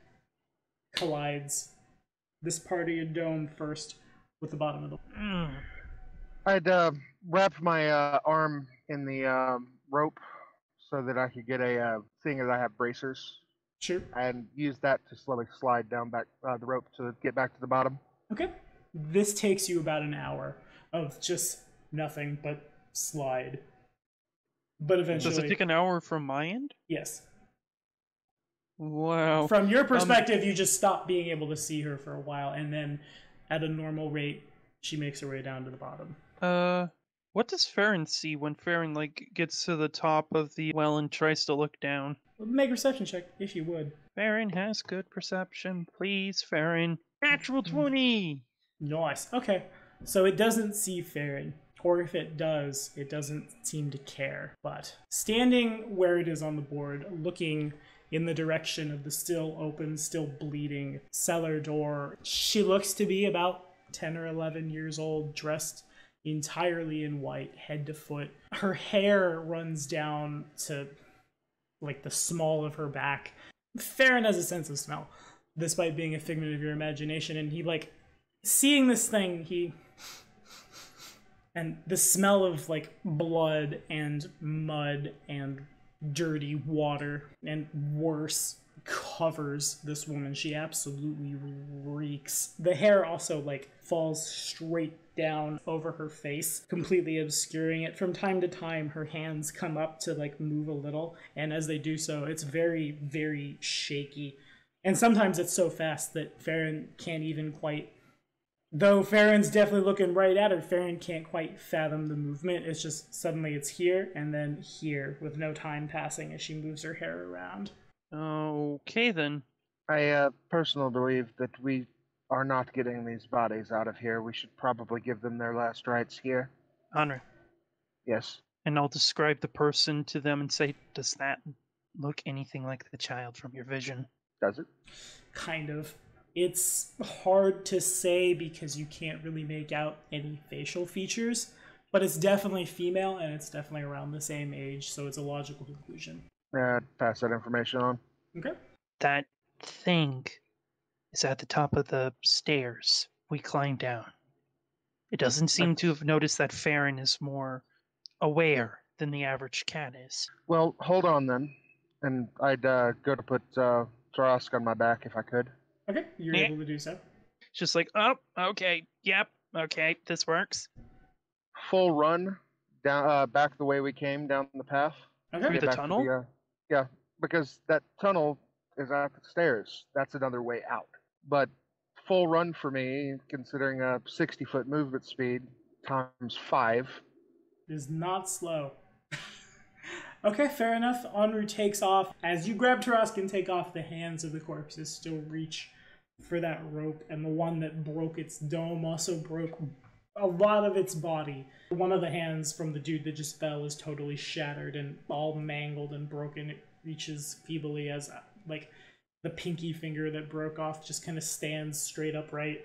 collides this part of your dome first with the bottom of the... I'd wrap my arm in the rope so that I could get a seeing as I have bracers. Sure. And use that to slowly slide down back the rope to get back to the bottom. Okay. This takes you about an hour of just nothing but slide. But eventually... Does it take an hour from my end? Yes. Wow. From your perspective, you just stop being able to see her for a while, and then at a normal rate, she makes her way down to the bottom. What does Farron see when Farron gets to the top of the well and tries to look down? Make a perception check, if you would. Farron has good perception. Please, Farron. Natural 20! Nice. Okay. So it doesn't see Farron. Or if it does, it doesn't seem to care. But standing where it is on the board, looking in the direction of the still open, still bleeding cellar door, she looks to be about 10 or 11 years old, dressed entirely in white, head to foot. Her hair runs down to like the small of her back. Farron has a sense of smell, despite being a figment of your imagination, and he like seeing this thing, and the smell of like blood and mud and dirty water and worse covers this woman. She absolutely reeks. The hair also like falls straight down over her face, completely obscuring it. From time to time, her hands come up to like move a little, and as they do so, it's very, very shaky. And sometimes it's so fast that Farron can't even quite... Though Farron's definitely looking right at her, Farron can't quite fathom the movement. It's just suddenly it's here and then here with no time passing as she moves her hair around. Okay then. I personally believe that we are not getting these bodies out of here. We should probably give them their last rites here. Honor. Yes. And I'll describe the person to them and say, does that look anything like the child from your vision? Does it? Kind of. It's hard to say because you can't really make out any facial features, but it's definitely female and it's definitely around the same age, so it's a logical conclusion. Pass that information on. Okay. That thing is at the top of the stairs we climbed down. It doesn't seem to have noticed that Farron is more aware than the average cat is. Well, hold on then. And I'd go to put Tarask on my back if I could. Okay, you're able to do so. It's just like, oh, okay, yep, okay, this works. Full run down back the way we came down the path. Okay. Through the tunnel? Yeah, because that tunnel is at the stairs. That's another way out. But full run for me, considering a 60-foot movement speed times 5. Is not slow. Okay, fair enough. Enru takes off. As you grab Tarask and take off, the hands of the corpses still reach for that rope, and the one that broke its dome also broke a lot of its body. One of the hands from the dude that just fell is totally shattered and all mangled and broken. It reaches feebly as, like, the pinky finger that broke off just kind of stands straight upright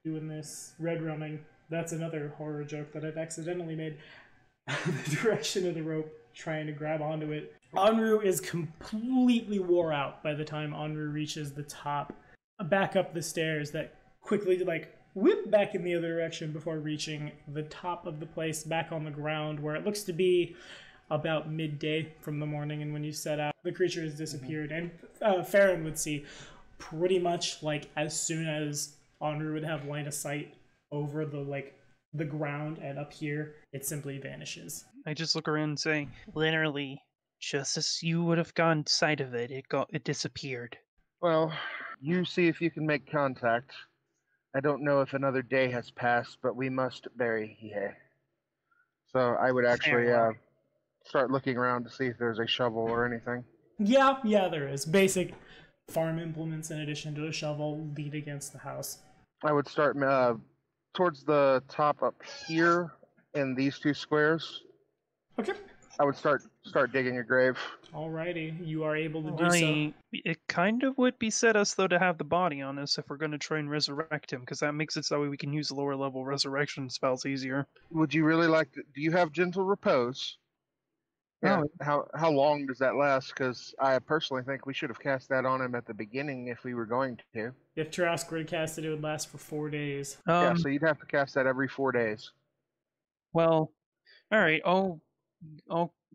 doing this. Red rumming. That's another horror joke that I've accidentally made. The direction of the rope, trying to grab onto it. Enru is completely wore out by the time Enru reaches the top. Back up the stairs that quickly, like, whip back in the other direction before reaching the top of the place back on the ground where it looks to be about midday from the morning and when you set out. The creature has disappeared, and Farron would see pretty much, like, as soon as Enru would have line of sight over the ground and up here, it simply vanishes. I just look around and say, literally, just as you would have gone sight of it, it disappeared. Well, you see if you can make contact. I don't know if another day has passed, but we must bury here. So I would actually start looking around to see if there's a shovel or anything. Yeah, there is. Basic farm implements in addition to a shovel lead against the house. I would start towards the top up here in these two squares. Okay. I would start digging a grave. Alrighty, you are able to do so. It kind of would beset us, though, to have the body on us if we're going to try and resurrect him, because that makes it so we can use lower level resurrection spells easier. Would you really like to? Do you have gentle repose? Yeah. How long does that last? Because I personally think we should have cast that on him at the beginning if we were going to. If Tarask were to cast it, it would last for 4 days. Yeah, so you'd have to cast that every 4 days. Well, all right. I'll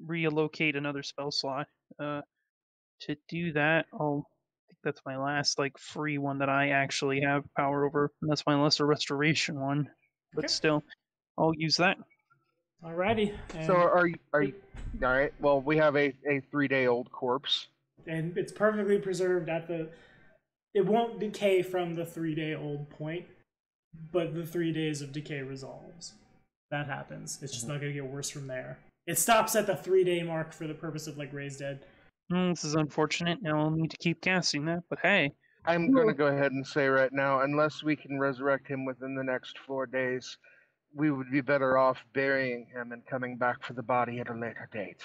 reallocate another spell slot. To do that, I think that's my last free one that I actually have power over. And that's my lesser restoration one. But Okay. still, I'll use that. Alrighty. So are you all right? Well, we have a 3-day-old corpse, and it's perfectly preserved at the. It won't decay from the 3-day-old point, but the 3 days of decay resolves. That happens. It's just not going to get worse from there. It stops at the 3-day mark for the purpose of raised dead. This is unfortunate. Now I'll need to keep casting that, but hey. I'm going to go ahead and say right now, unless we can resurrect him within the next 4 days, we would be better off burying him and coming back for the body at a later date.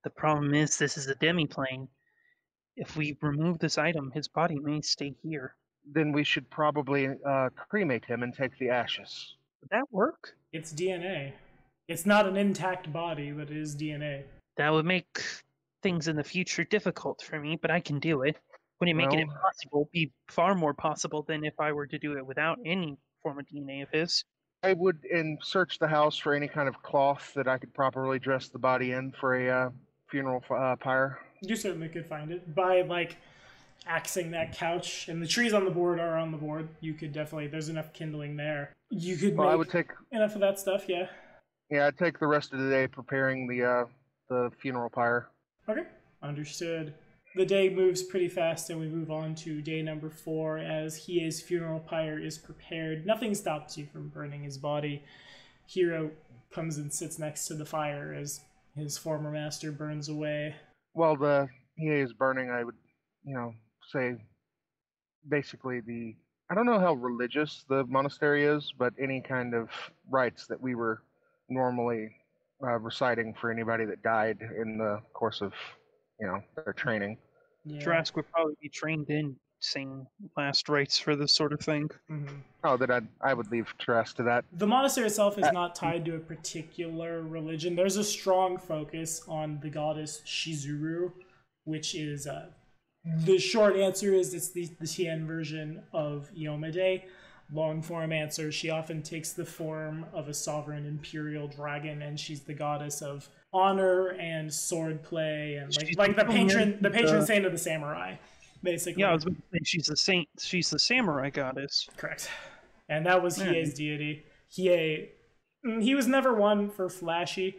The problem is this is a demiplane. If we remove this item, his body may stay here. Then we should probably cremate him and take the ashes. Would that work? It's DNA. It's not an intact body, but it is DNA. That would make things in the future difficult for me, but I can do it. Wouldn't make it impossible. Be far more possible than if I were to do it without any form of DNA of his. I would search the house for any kind of cloth that I could properly dress the body in for a funeral pyre. You certainly could find it by axing that couch, and the trees on the board are on the board. You could definitely. There's enough kindling there. You could make I would take enough of that stuff. Yeah. Yeah, I'd take the rest of the day preparing the funeral pyre. Okay, understood. The day moves pretty fast, and we move on to day number 4 as his funeral pyre is prepared. Nothing stops you from burning his body. Hero comes and sits next to the fire as his former master burns away. While the Hiei is burning, I would, say basically I don't know how religious the monastery is, but any kind of rites that we were normally reciting for anybody that died in the course of, their training. Yeah. Tarask would probably be trained in saying last rites for this sort of thing. Mm-hmm. Oh, then I would leave Tarask to that. The monastery itself is not tied to a particular religion. There's a strong focus on the goddess Shizuru, which is the short answer is it's the Tien version of Yomade. Long form answer, she often takes the form of a sovereign imperial dragon, and she's the goddess of honor and swordplay, and the patron saint of the samurai, basically. Yeah, I was going to say she's the saint. She's the samurai goddess. Correct. And that was Hiei's deity. Hiei, he was never one for flashy.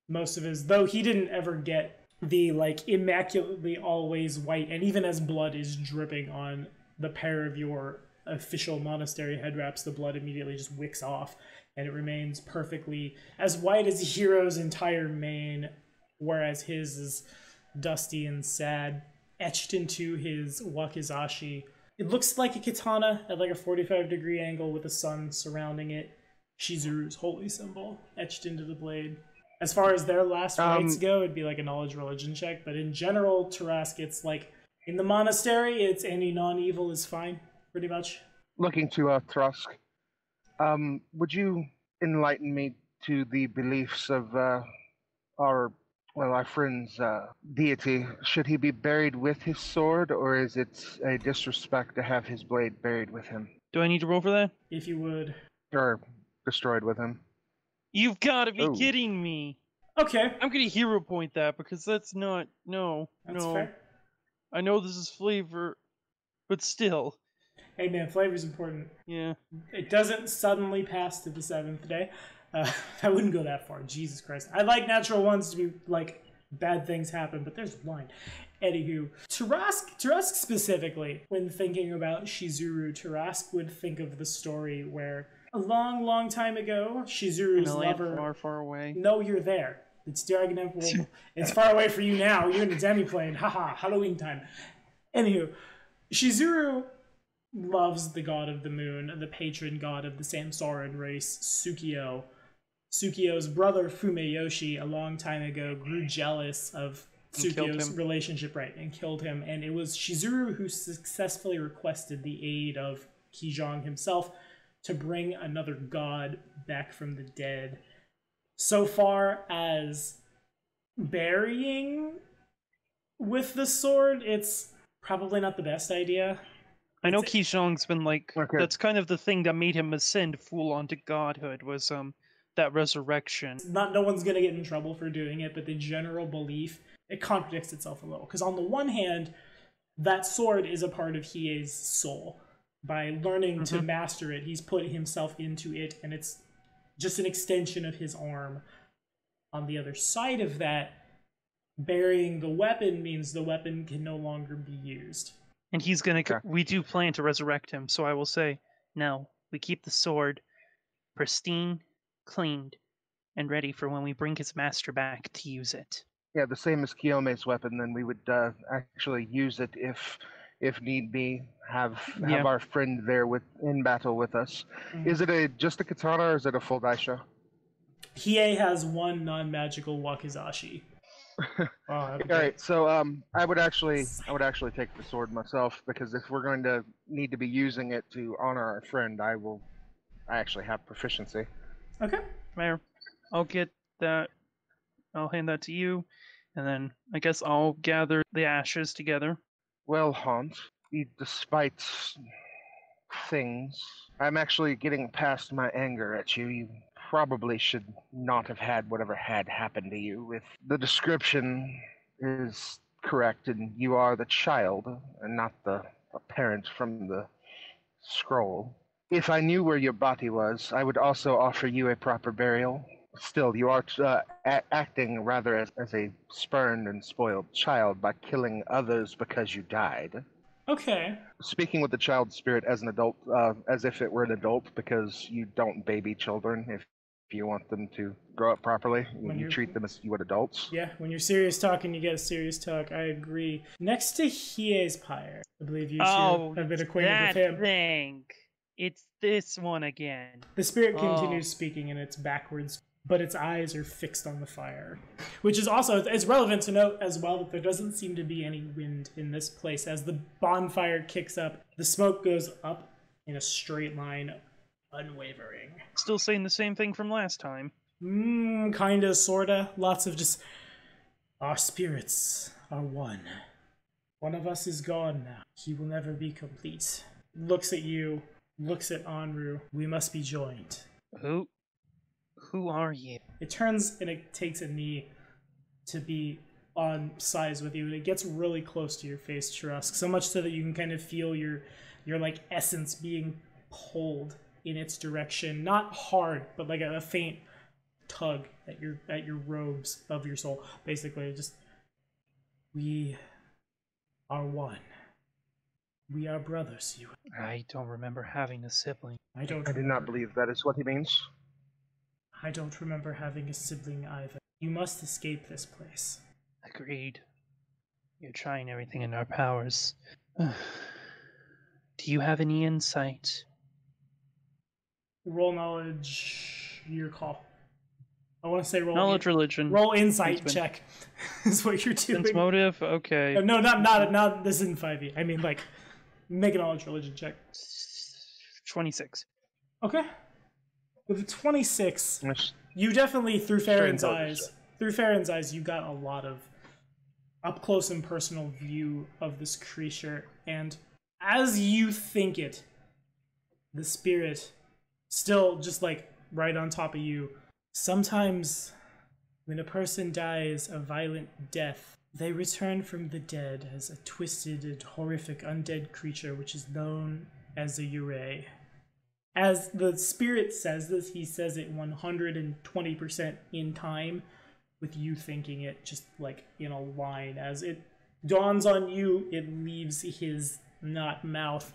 Most of his, though he didn't ever get the immaculately always white, and even as blood is dripping on the pair of your official monastery head wraps, the blood immediately just wicks off, and it remains perfectly as white as Hero's entire mane whereas his is dusty and sad, etched into his wakizashi. It looks like a katana at like a 45-degree angle with the sun surrounding it. Shizuru's holy symbol etched into the blade. As far as their last rites go, it'd be like a knowledge religion check, but in general, Tarask, it's like in the monastery, it's any non-evil is fine, pretty much. Looking to Thrusk, would you enlighten me to the beliefs of our friend's deity? Should he be buried with his sword, or is it a disrespect to have his blade buried with him? Do I need to roll for that? If you would. Or destroyed with him? You've got to be kidding me. Okay. I'm going to hero point that because that's not... That's fair. I know this is flavor, but still. Hey man, flavor's important. Yeah. It doesn't suddenly pass to the 7th day. I wouldn't go that far. Jesus Christ. I like natural ones to be like bad things happen, but there's a line. Anywho, Tarask specifically, when thinking about Shizuru, Tarask would think of the story where a long, long time ago, Shizuru's lover... far, far away. No, you're there. It's Dragon Emperor. It's far away for you now. You're in the demiplane. Haha, Halloween time. Anywho, Shizuru loves the god of the moon, the patron god of the Samsaran race, Tsukio. Tsukio's brother, Fumeyoshi, a long time ago, grew jealous of Tsukio's relationship, and killed him. And it was Shizuru who successfully requested the aid of Kijong himself to bring another god back from the dead. So far as burying with the sword, it's probably not the best idea. I know Kijong's been like, that's kind of the thing that made him ascend full on to godhood, was that resurrection. No one's gonna get in trouble for doing it, but the general belief, it contradicts itself a little. Because on the one hand, that sword is a part of Hiei's soul. By learning to master it, he's put himself into it, and it's just an extension of his arm. On the other side of that, burying the weapon means the weapon can no longer be used. And he's gonna... We do plan to resurrect him, so I will say, no, we keep the sword pristine, cleaned, and ready for when we bring his master back to use it. Yeah, the same as Kiyome's weapon, then we would actually use it if need be, have our friend there in battle with us. Is it just a katana, or is it a full daisho? Hiei has one non-magical wakizashi. All right, so I would actually take the sword myself, because if we're going to need to be using it to honor our friend, I actually have proficiency. Okay. Mayor, I'll get that. I'll hand that to you, and then I guess I'll gather the ashes together. Well, Haunt, despite things, I'm actually getting past my anger at you. You probably should not have had whatever had happened to you. With the description is correct, and you are the child and not the parent from the scroll. If I knew where your body was, I would also offer you a proper burial. Still, you are acting rather as a spurned and spoiled child by killing others because you died. Okay. Speaking with the child spirit as an adult, as if it were an adult, because you don't baby children if you want them to grow up properly. You treat them as you would adults. Yeah, when you're serious talking, you get a serious talk. I agree. Next to Hiei's pyre, I believe you two have been acquainted with him. Thing. It's this one again. The spirit continues speaking, and it's backwards, but its eyes are fixed on the fire. Which is also, it's relevant to note as well that there doesn't seem to be any wind in this place. As the bonfire kicks up, the smoke goes up in a straight line, unwavering. Still saying the same thing from last time. Kinda, sorta. Lots of just, our spirits are one. One of us is gone now. He will never be complete. Looks at you, looks at Anru. We must be joined. Who are you? It turns and it takes a knee to be on size with you, and it gets really close to your face, Tarask, so much so that you can kind of feel your like essence being pulled in its direction. Not hard, but like a faint tug at your robes of your soul. Basically, just, we are one. We are brothers, you. I don't remember having a sibling. I do not believe that is what he means. I don't remember having a sibling either. You must escape this place. Agreed. We're trying everything in our powers. Do you have any insight? Roll knowledge, your call. I want to say Knowledge, religion. Roll insight Husband. check is what you're doing. Sense motive? Okay. No, not this isn't 5e. I mean, like, make a knowledge religion check. 26. Okay. With a 26, Yes. you definitely, through Farron's intelligence eyes, you got a lot of up close and personal view of this creature. And as you think it, the spirit, still just like right on top of you, sometimes when a person dies a violent death, they return from the dead as a twisted and horrific undead creature which is known as a Yurei. As the spirit says this, he says it 120% in time, with you thinking it just like in a line. As it dawns on you, it leaves his not mouth.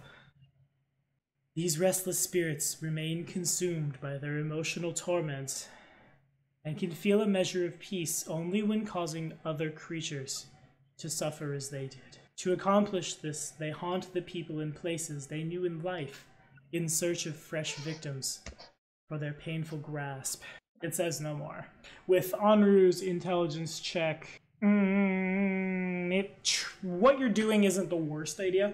These restless spirits remain consumed by their emotional torment and can feel a measure of peace only when causing other creatures to suffer as they did. To accomplish this, they haunt the people and places they knew in life, in search of fresh victims for their painful grasp. It says no more. With Anru's intelligence check, what you're doing isn't the worst idea.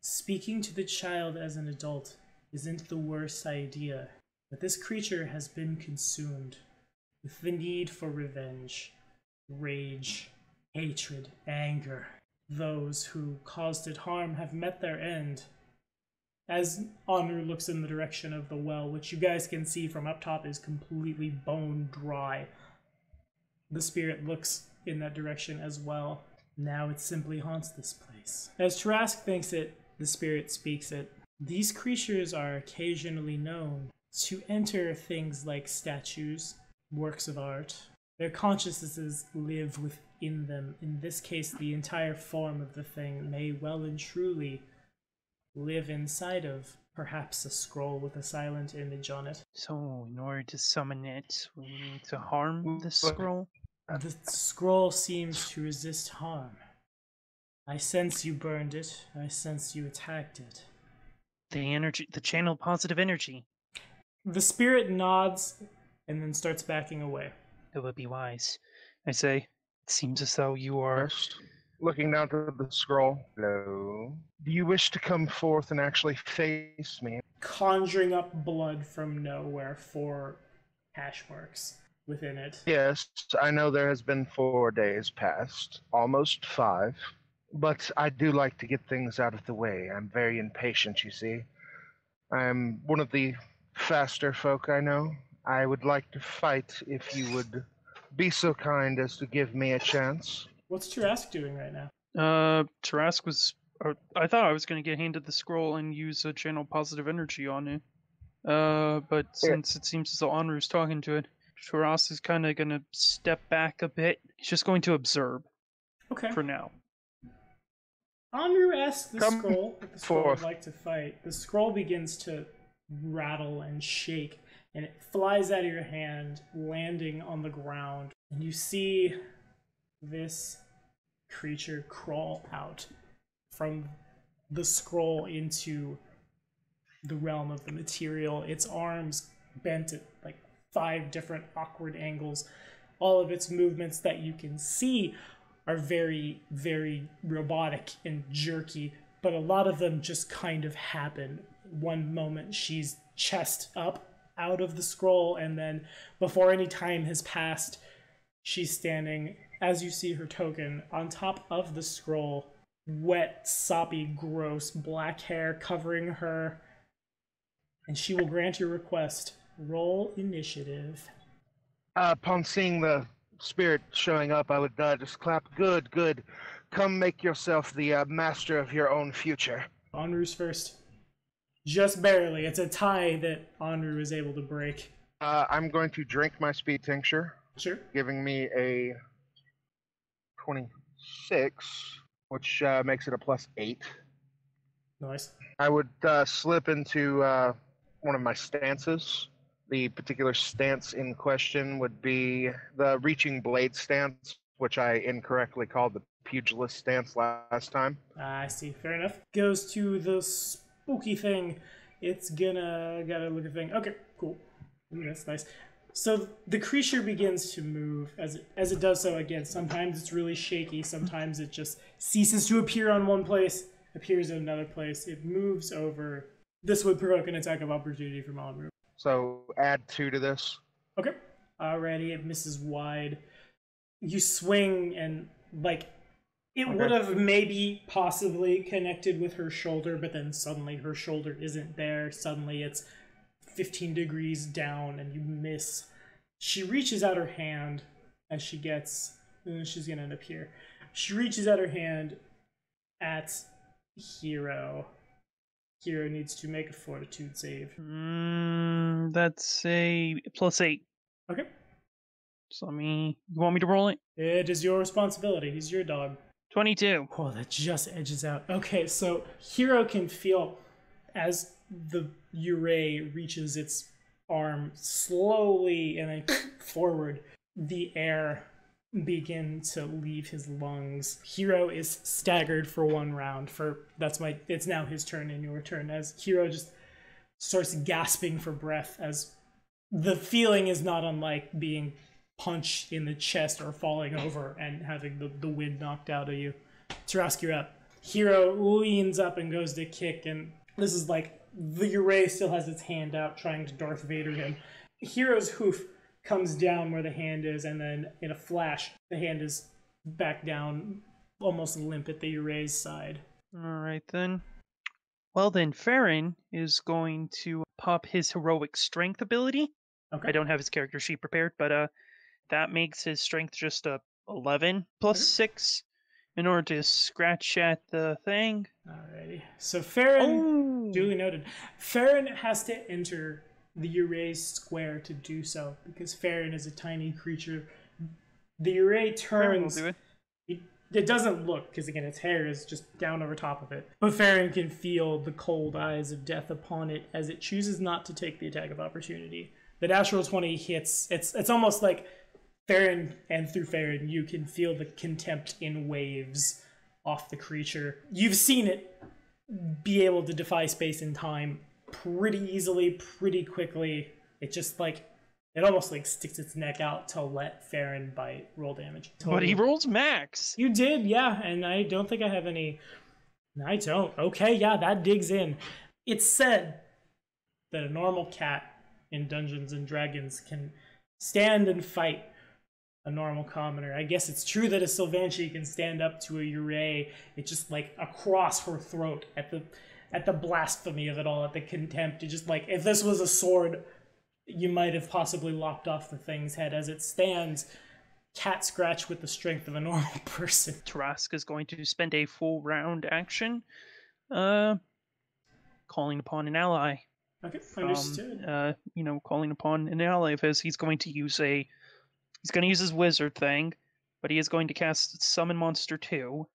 Speaking to the child as an adult isn't the worst idea, but this creature has been consumed with the need for revenge, rage, hatred, anger. Those who caused it harm have met their end. As Anru looks in the direction of the well, which you guys can see from up top is completely bone dry, the spirit looks in that direction as well. Now it simply haunts this place. As Tarask thinks it, the spirit speaks it. These creatures are occasionally known to enter things like statues, works of art. Their consciousnesses live within them. In this case, the entire form of the thing may well and truly live inside of perhaps a scroll with a silent image on it. So, in order to summon it, we need to harm the scroll? The scroll seems to resist harm. I sense you burned it. I sense you attacked it. The energy, the channel positive energy. The spirit nods and then starts backing away. It would be wise. I say, it seems as though you are... First, looking down to the scroll. Hello. Do you wish to come forth and actually face me? Conjuring up blood from nowhere, 4 hash marks within it. Yes, I know there has been 4 days past, almost 5, but I do like to get things out of the way. I'm very impatient, you see. I'm one of the faster folk I know. I would like to fight if you would be so kind as to give me a chance. What's Tarask doing right now? Tarask was... I thought I was going to get handed the scroll and use a channel positive energy on it. But since it seems as though Anru's talking to it, Tarask is kind of going to step back a bit. He's just going to observe. Okay. For now. Anru asks the Come scroll if the scroll would forth. like to fight. The scroll begins to rattle and shake, and it flies out of your hand, landing on the ground. And you see this creature crawl out from the scroll into the realm of the material. Its arms bent at like 5 different awkward angles. All of its movements that you can see are very, very robotic and jerky, but a lot of them just kind of happen. One moment she's chest up out of the scroll, and then before any time has passed, she's standing, as you see her token, on top of the scroll, wet, soppy, gross, black hair covering her, and she will grant your request. Roll initiative. Upon seeing the spirit showing up, I would just clap. Good, good. Come make yourself the master of your own future. Anru's first. Just barely. It's a tie that Anru is able to break. I'm going to drink my speed tincture, Sure. giving me a 26, which makes it a +8. Nice. I would slip into one of my stances The particular stance in question would be the reaching blade stance, which I incorrectly called the pugilist stance last time. I see. Fair enough. Goes to the spooky thing. It's gotta look at thing. Okay, cool. Ooh, that's nice. So the creature begins to move as it does so. Again, sometimes it's really shaky. Sometimes it just ceases to appear on one place, appears in another place. It moves over. This would provoke an attack of opportunity from Onru. So add 2 to this. Okay. Alrighty, it misses wide. You swing and it would have maybe possibly connected with her shoulder, but then suddenly her shoulder isn't there. Suddenly it's 15 degrees down and you miss. She reaches out her hand as she gets, she's gonna end up here. She reaches out her hand at Hero. Hero needs to make a fortitude save. That's a +8. Okay. So you want me to roll it? It is your responsibility. He's your dog. 22. Oh, that just edges out. Okay, so Hero can feel as the Uray reaches its arm slowly and then forward, the air begin to leave his lungs. Hero is staggered for 1 round. It's now his turn and your turn, as Hero just starts gasping for breath, as the feeling is not unlike being punched in the chest or falling over and having the wind knocked out of you. Tarask, you're up. Hero leans up and goes to kick, and this is like the Uray still has its hand out trying to Darth Vader him. Hero's hoof comes down where the hand is, and then in a flash, the hand is back down, almost limp at the Uray's side. Alright then. Well then, Farron is going to pop his heroic strength ability. Okay. I don't have his character sheet prepared, but that makes his strength just a 11 plus 6 in order to scratch at the thing. Alrighty. So Farron, duly noted. Farron has to enter the Uray's square to do so, because Farron is a tiny creature. The Uray turns. Farron will do it. It doesn't look, because again, its hair is just down over top of it. But Farron can feel the cold eyes of death upon it as it chooses not to take the attack of opportunity. The natural 20 hits. It's almost like Farron, and through Farron, you can feel the contempt in waves off the creature. You've seen it be able to defy space and time pretty easily, pretty quickly. It just it almost sticks its neck out to let Farron bite. Roll damage. Totally. But he rolls max. You did, yeah, and I don't think I have any. I don't. Okay, yeah, that digs in. It's said that a normal cat in Dungeons and Dragons can stand and fight a normal commoner. I guess it's true that a Sylvanchi can stand up to a Uray. It's just across her throat at the blasphemy of it all, at the contempt. It just if this was a sword, you might have possibly lopped off the thing's head. As it stands, cat scratch with the strength of a normal person. Tarask is going to spend a full round action, calling upon an ally. Okay, understood. Calling upon an ally of his. He's going to use his wizard thing, but he is going to cast Summon Monster 2.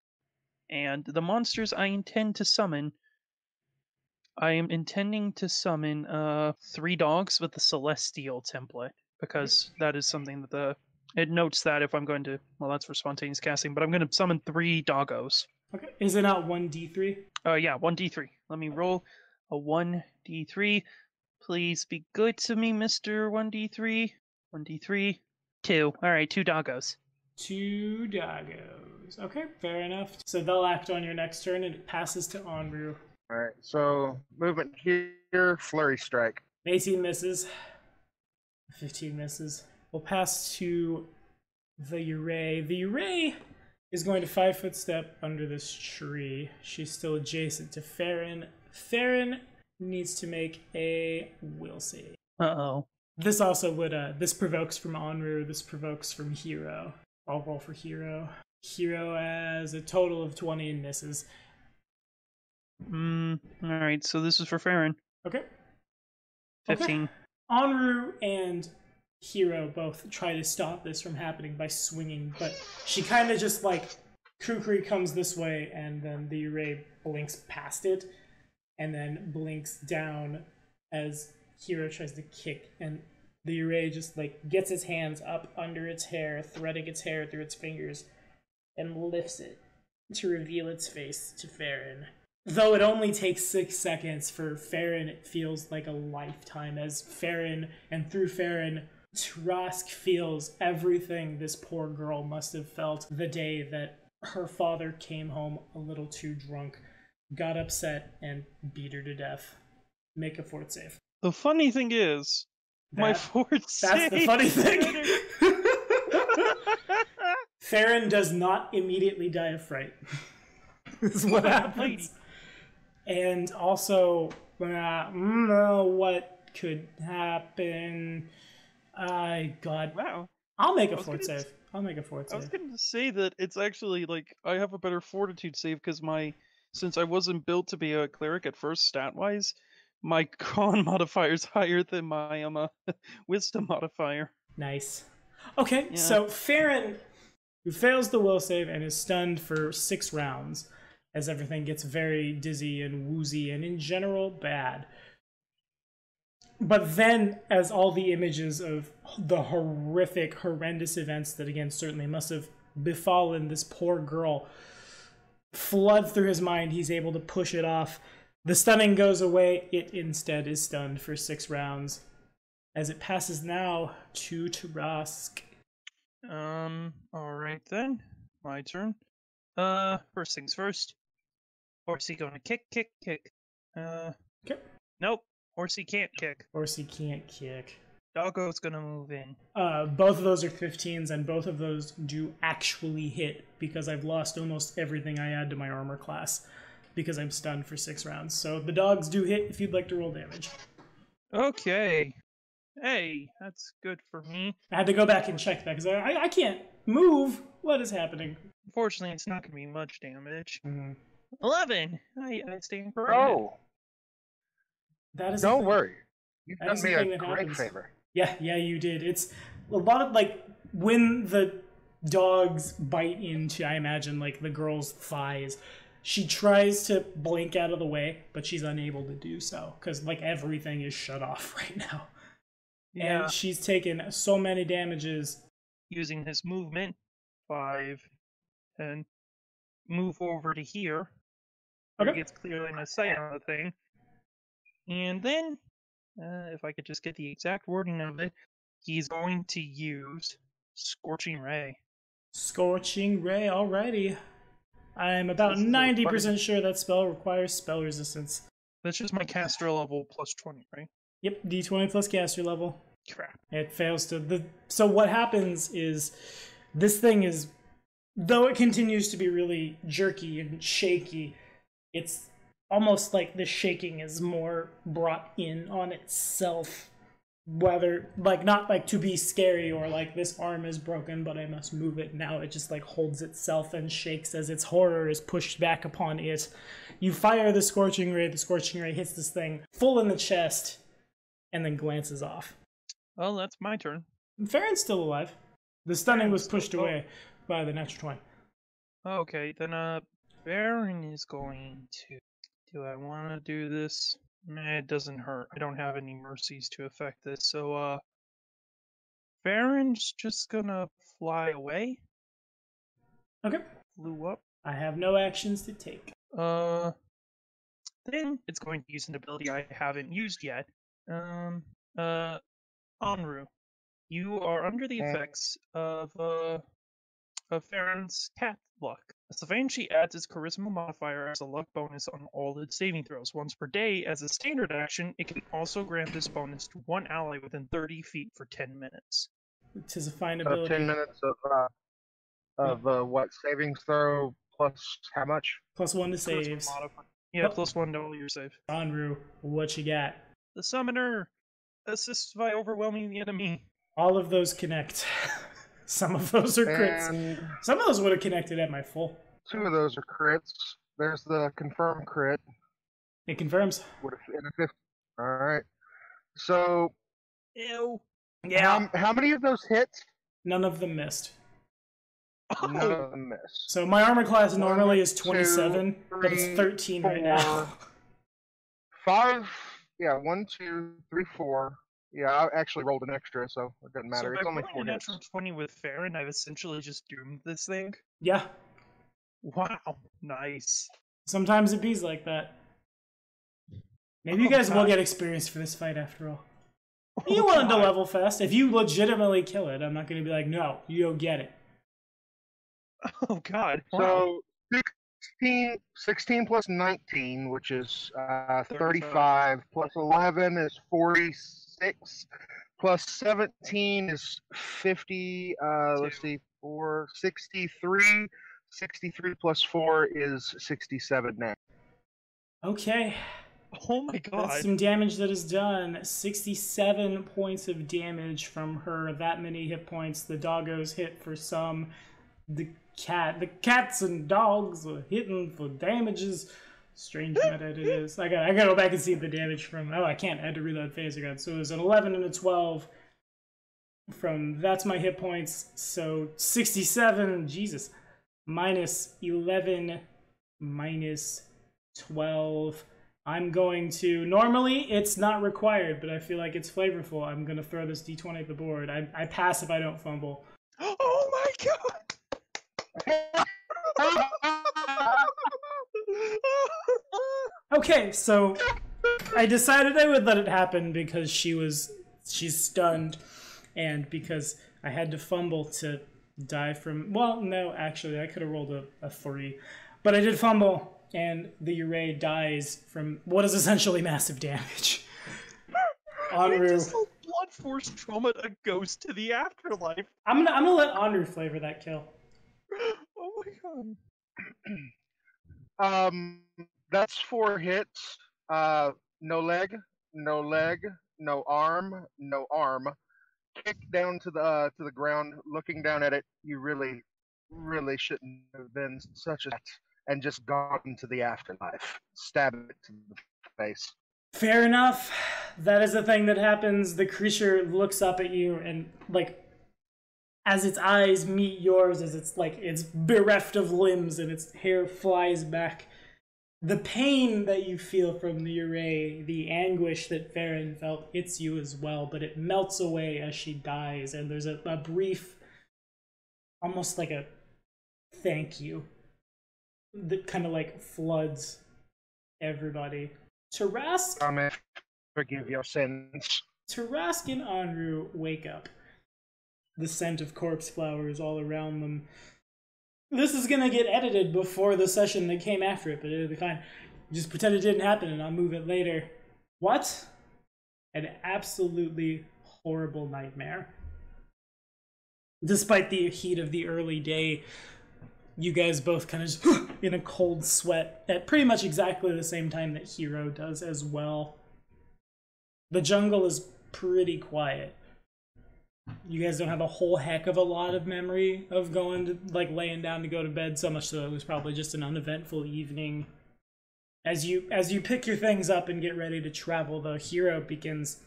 And the monsters I intend to summon, I am intending to summon 3 dogs with the Celestial template, because that is something that it notes that if I'm going to, that's for spontaneous casting, but I'm going to summon 3 doggos. Okay, is it not 1d3? Yeah, 1d3. Let me roll a 1d3. Please be good to me, Mr. 1d3. 1d3. 2. Alright, 2 doggos. 2 doggos. Okay, fair enough. So they'll act on your next turn, and it passes to Onru. Alright, so movement here, flurry strike. 18 misses. 15 misses. We'll pass to the Uray. The Uray is going to 5-foot step under this tree. She's still adjacent to Farron. Farron needs to make a will save. Uh-oh. This also would, this provokes from Onru, this provokes from Hero. I'll roll for Hero. Hero has a total of 20 and misses. Alright, so this is for Farron. Okay. 15. Okay. Onru and Hero both try to stop this from happening by swinging, but she kind of just Kukri comes this way, and then the Uray blinks past it, and then blinks down as Hero tries to kick, and the Uray just like gets his hands up under its hair, threading its hair through its fingers, and lifts it to reveal its face to Farron. Though it only takes 6 seconds for Farron, it feels like a lifetime as Farron, and through Farron, Trask feels everything this poor girl must have felt the day that her father came home a little too drunk, got upset, and beat her to death. Make a fort save. The funny thing is, my fort save... That's the funny thing! Farron does not immediately die of fright. This is what happens. And also, what could happen? God. Wow. I'll make a fort save. I was going to say that it's actually, like, I have a better fortitude save because since I wasn't built to be a cleric at first, stat-wise, my con modifier is higher than my wisdom modifier. Nice. Okay, yeah. So Farron, who fails the will save and is stunned for 6 rounds, as everything gets very dizzy and woozy and in general bad. But then, as all the images of the horrific, horrendous events that, again, certainly must have befallen this poor girl flood through his mind, he's able to push it off. The stunning goes away. It instead is stunned for 6 rounds. As it passes now to Trask. Alright then. My turn. First things first. Horsey gonna kick. Okay. Nope. Horsey can't kick. Horsey can't kick. Doggo's gonna move in. Both of those are 15s, and both of those do actually hit, because I've lost almost everything I add to my armor class, because I'm stunned for 6 rounds. So the dogs do hit if you'd like to roll damage. Okay. Hey, that's good for me. I had to go back and check that, because I can't move. What is happening? Unfortunately, it's not going to be much damage. Mm-hmm. 11! I stand corrected. Oh! That is Don't worry. You've that done me a great favor. Yeah, you did. It's a lot of, like, when the dogs bite into, I imagine, like, the girl's thighs, she tries to blink out of the way, but she's unable to do so, because, like, everything is shut off right now. Yeah. And she's taken so many damages. Using his movement, 5, and move over to here. Okay. He gets clear line of sight on the thing. And then, if I could just get the exact wording of it, he's going to use Scorching Ray. Scorching Ray, alrighty. I'm about 90% sure that spell requires spell resistance. That's just my caster level plus 20, right? Yep, d20 plus caster level. Crap. It fails to... So what happens is, this thing is, though it continues to be really jerky and shaky, it's almost like the shaking is more brought in on itself. Whether, like, not like to be scary or like this arm is broken but I must move it. Now it just like holds itself and shakes as its horror is pushed back upon it. You fire the Scorching Ray hits this thing full in the chest and then glances off. Well, that's my turn. Farron's still alive. The stunning was pushed away by the natural 20. Okay, then Farron is going to... Do I want to do this? It doesn't hurt. I don't have any mercies to affect this, so Farron's just gonna fly away. Okay. Flew up. I have no actions to take. Then it's going to use an ability I haven't used yet. Anru, you are under the effects of Farron's cat luck. As the Banshee adds its charisma modifier as a luck bonus on all its saving throws once per day. As a standard action, it can also grant this bonus to one ally within 30 feet for 10 minutes. It is a fine ability. 10 minutes of what, savings throw plus how much? Plus 1 to saves. Yeah, plus 1 to all your save. Anru, what you got? The summoner assists by overwhelming the enemy. All of those connect. Some of those are crits. Some of those would have connected at my full. 2 of those are crits. There's the confirm crit. It confirms. Would have in a 50. Alright. So... Ew. Yeah. How many of those hit? None of them missed. None of them missed. So my armor class normally is 27, 2, 3, but it's 13 4, right now. 5 Yeah, 1, 2, 3, 4. Yeah, I actually rolled an extra, so it doesn't matter. So It's by only rolling 4 a hits. natural 20 with Farron, I've essentially just doomed this thing. Yeah. Wow, nice. Sometimes it bees like that. Maybe you guys will get experience for this fight after all. You wanted to level fast. If you legitimately kill it, I'm not going to be like, no, you don't get it. Oh god. So 16 plus 19, which is 35, plus 11 is 46, plus 17 is 50, let's see, 63. 63 plus 4 is 67 now. Okay. Oh my god. That's some damage that is done. 67 points of damage from her. That many hit points. The doggos hit for some. The cats and dogs are hitting for damages. Strange meta it is. I gotta go back and see the damage from. Oh, I can't. I had to reload phase again. So it was an 11 and a 12. From that's my hit points. So 67. Jesus. Minus 11. Minus 12. I'm going to, normally it's not required, but I feel like it's flavorful. I'm going to throw this d20 at the board. I pass if I don't fumble. Oh my god! Okay, so I decided I would let it happen because she's stunned, and because I had to fumble to die from, well, no, actually, I could have rolled a 3. But I did fumble, and the Uray dies from what is essentially massive damage. Enru. Just blood force trauma a ghost to the afterlife. I'm gonna let Enru flavor that kill. Oh my god. That's 4 hits. No leg, no arm, no arm. Kick down to the ground, looking down at it. You really shouldn't have been such a, and just gone into the afterlife. Stab it to the face. Fair enough. That is the thing that happens. The creature looks up at you and, like, as its eyes meet yours, as it's bereft of limbs and its hair flies back. The pain that you feel from the Uray, the anguish that Farron felt, hits you as well, but it melts away as she dies, and there's a brief, almost like a thank you, that kind of like floods everybody. Tarask, Forgive your sins. Tarask and Enru wake up. The scent of corpse flowers all around them. This is gonna get edited before the session that came after it, but it'll be fine. Just pretend it didn't happen and I'll move it later. What? An absolutely horrible nightmare. Despite the heat of the early day, you guys both kind of just in a cold sweat at pretty much exactly the same time that Hero does as well. The jungle is pretty quiet. You guys don't have a whole heck of a lot of memory of going to, like, laying down to go to bed, so much so it was probably just an uneventful evening. As you pick your things up and get ready to travel, the Hero begins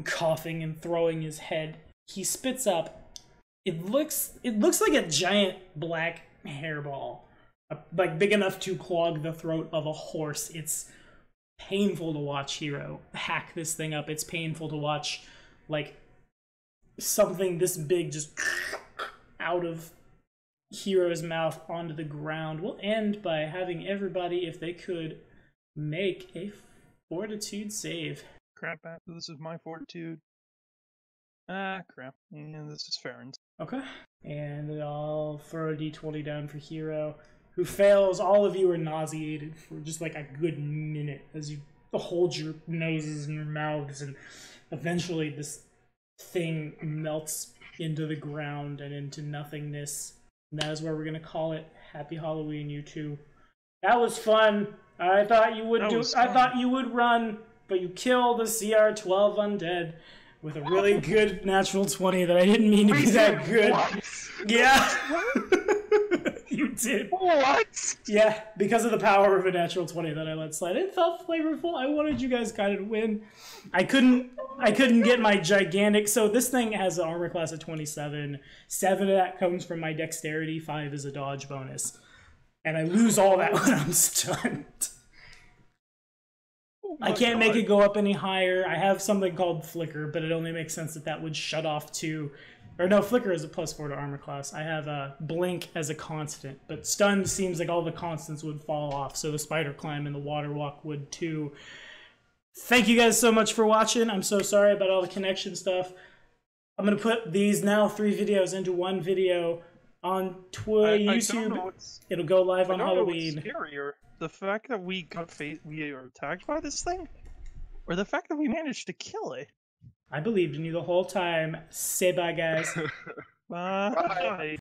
coughing and throwing his head. He spits up. It looks like a giant black hairball, like big enough to clog the throat of a horse. It's painful to watch Hero hack this thing up. It's painful to watch, like, something this big just out of Hero's mouth onto the ground. We'll end by having everybody, if they could, make a fortitude save. Crap, this is my fortitude. Ah, crap. And this is Farron's. Okay. And I'll throw a d20 down for Hero, who fails. All of you are nauseated for just like a good minute as you hold your noses and your mouths, and eventually this thing melts into the ground and into nothingness. And that is where we're going to call it. Happy Halloween, you two. That was fun. I thought you would I thought you would run, but you killed the CR12 undead with a really good natural 20 that I didn't mean to be that good. What? Yeah. You did. What? Yeah, because of the power of a natural 20 that I let slide. It felt flavorful. I wanted you guys kind of to win. I couldn't get my gigantic. So this thing has an armor class of 27. 7 of that comes from my dexterity. 5 is a dodge bonus. And I lose all that when I'm stunned. I can't make it go up any higher. I have something called Flicker, but it only makes sense that that would shut off to... Or no, Flicker is a +4 to armor class. I have Blink as a constant, but Stun seems like all the constants would fall off, so the Spider Climb and the Water Walk would too. Thank you guys so much for watching. I'm so sorry about all the connection stuff. I'm going to put these now 3 videos into one video on YouTube. It'll go live on Halloween. What's scarier, the fact that we were attacked by this thing, or the fact that we managed to kill it? I believed in you the whole time. Say bye, guys. Bye.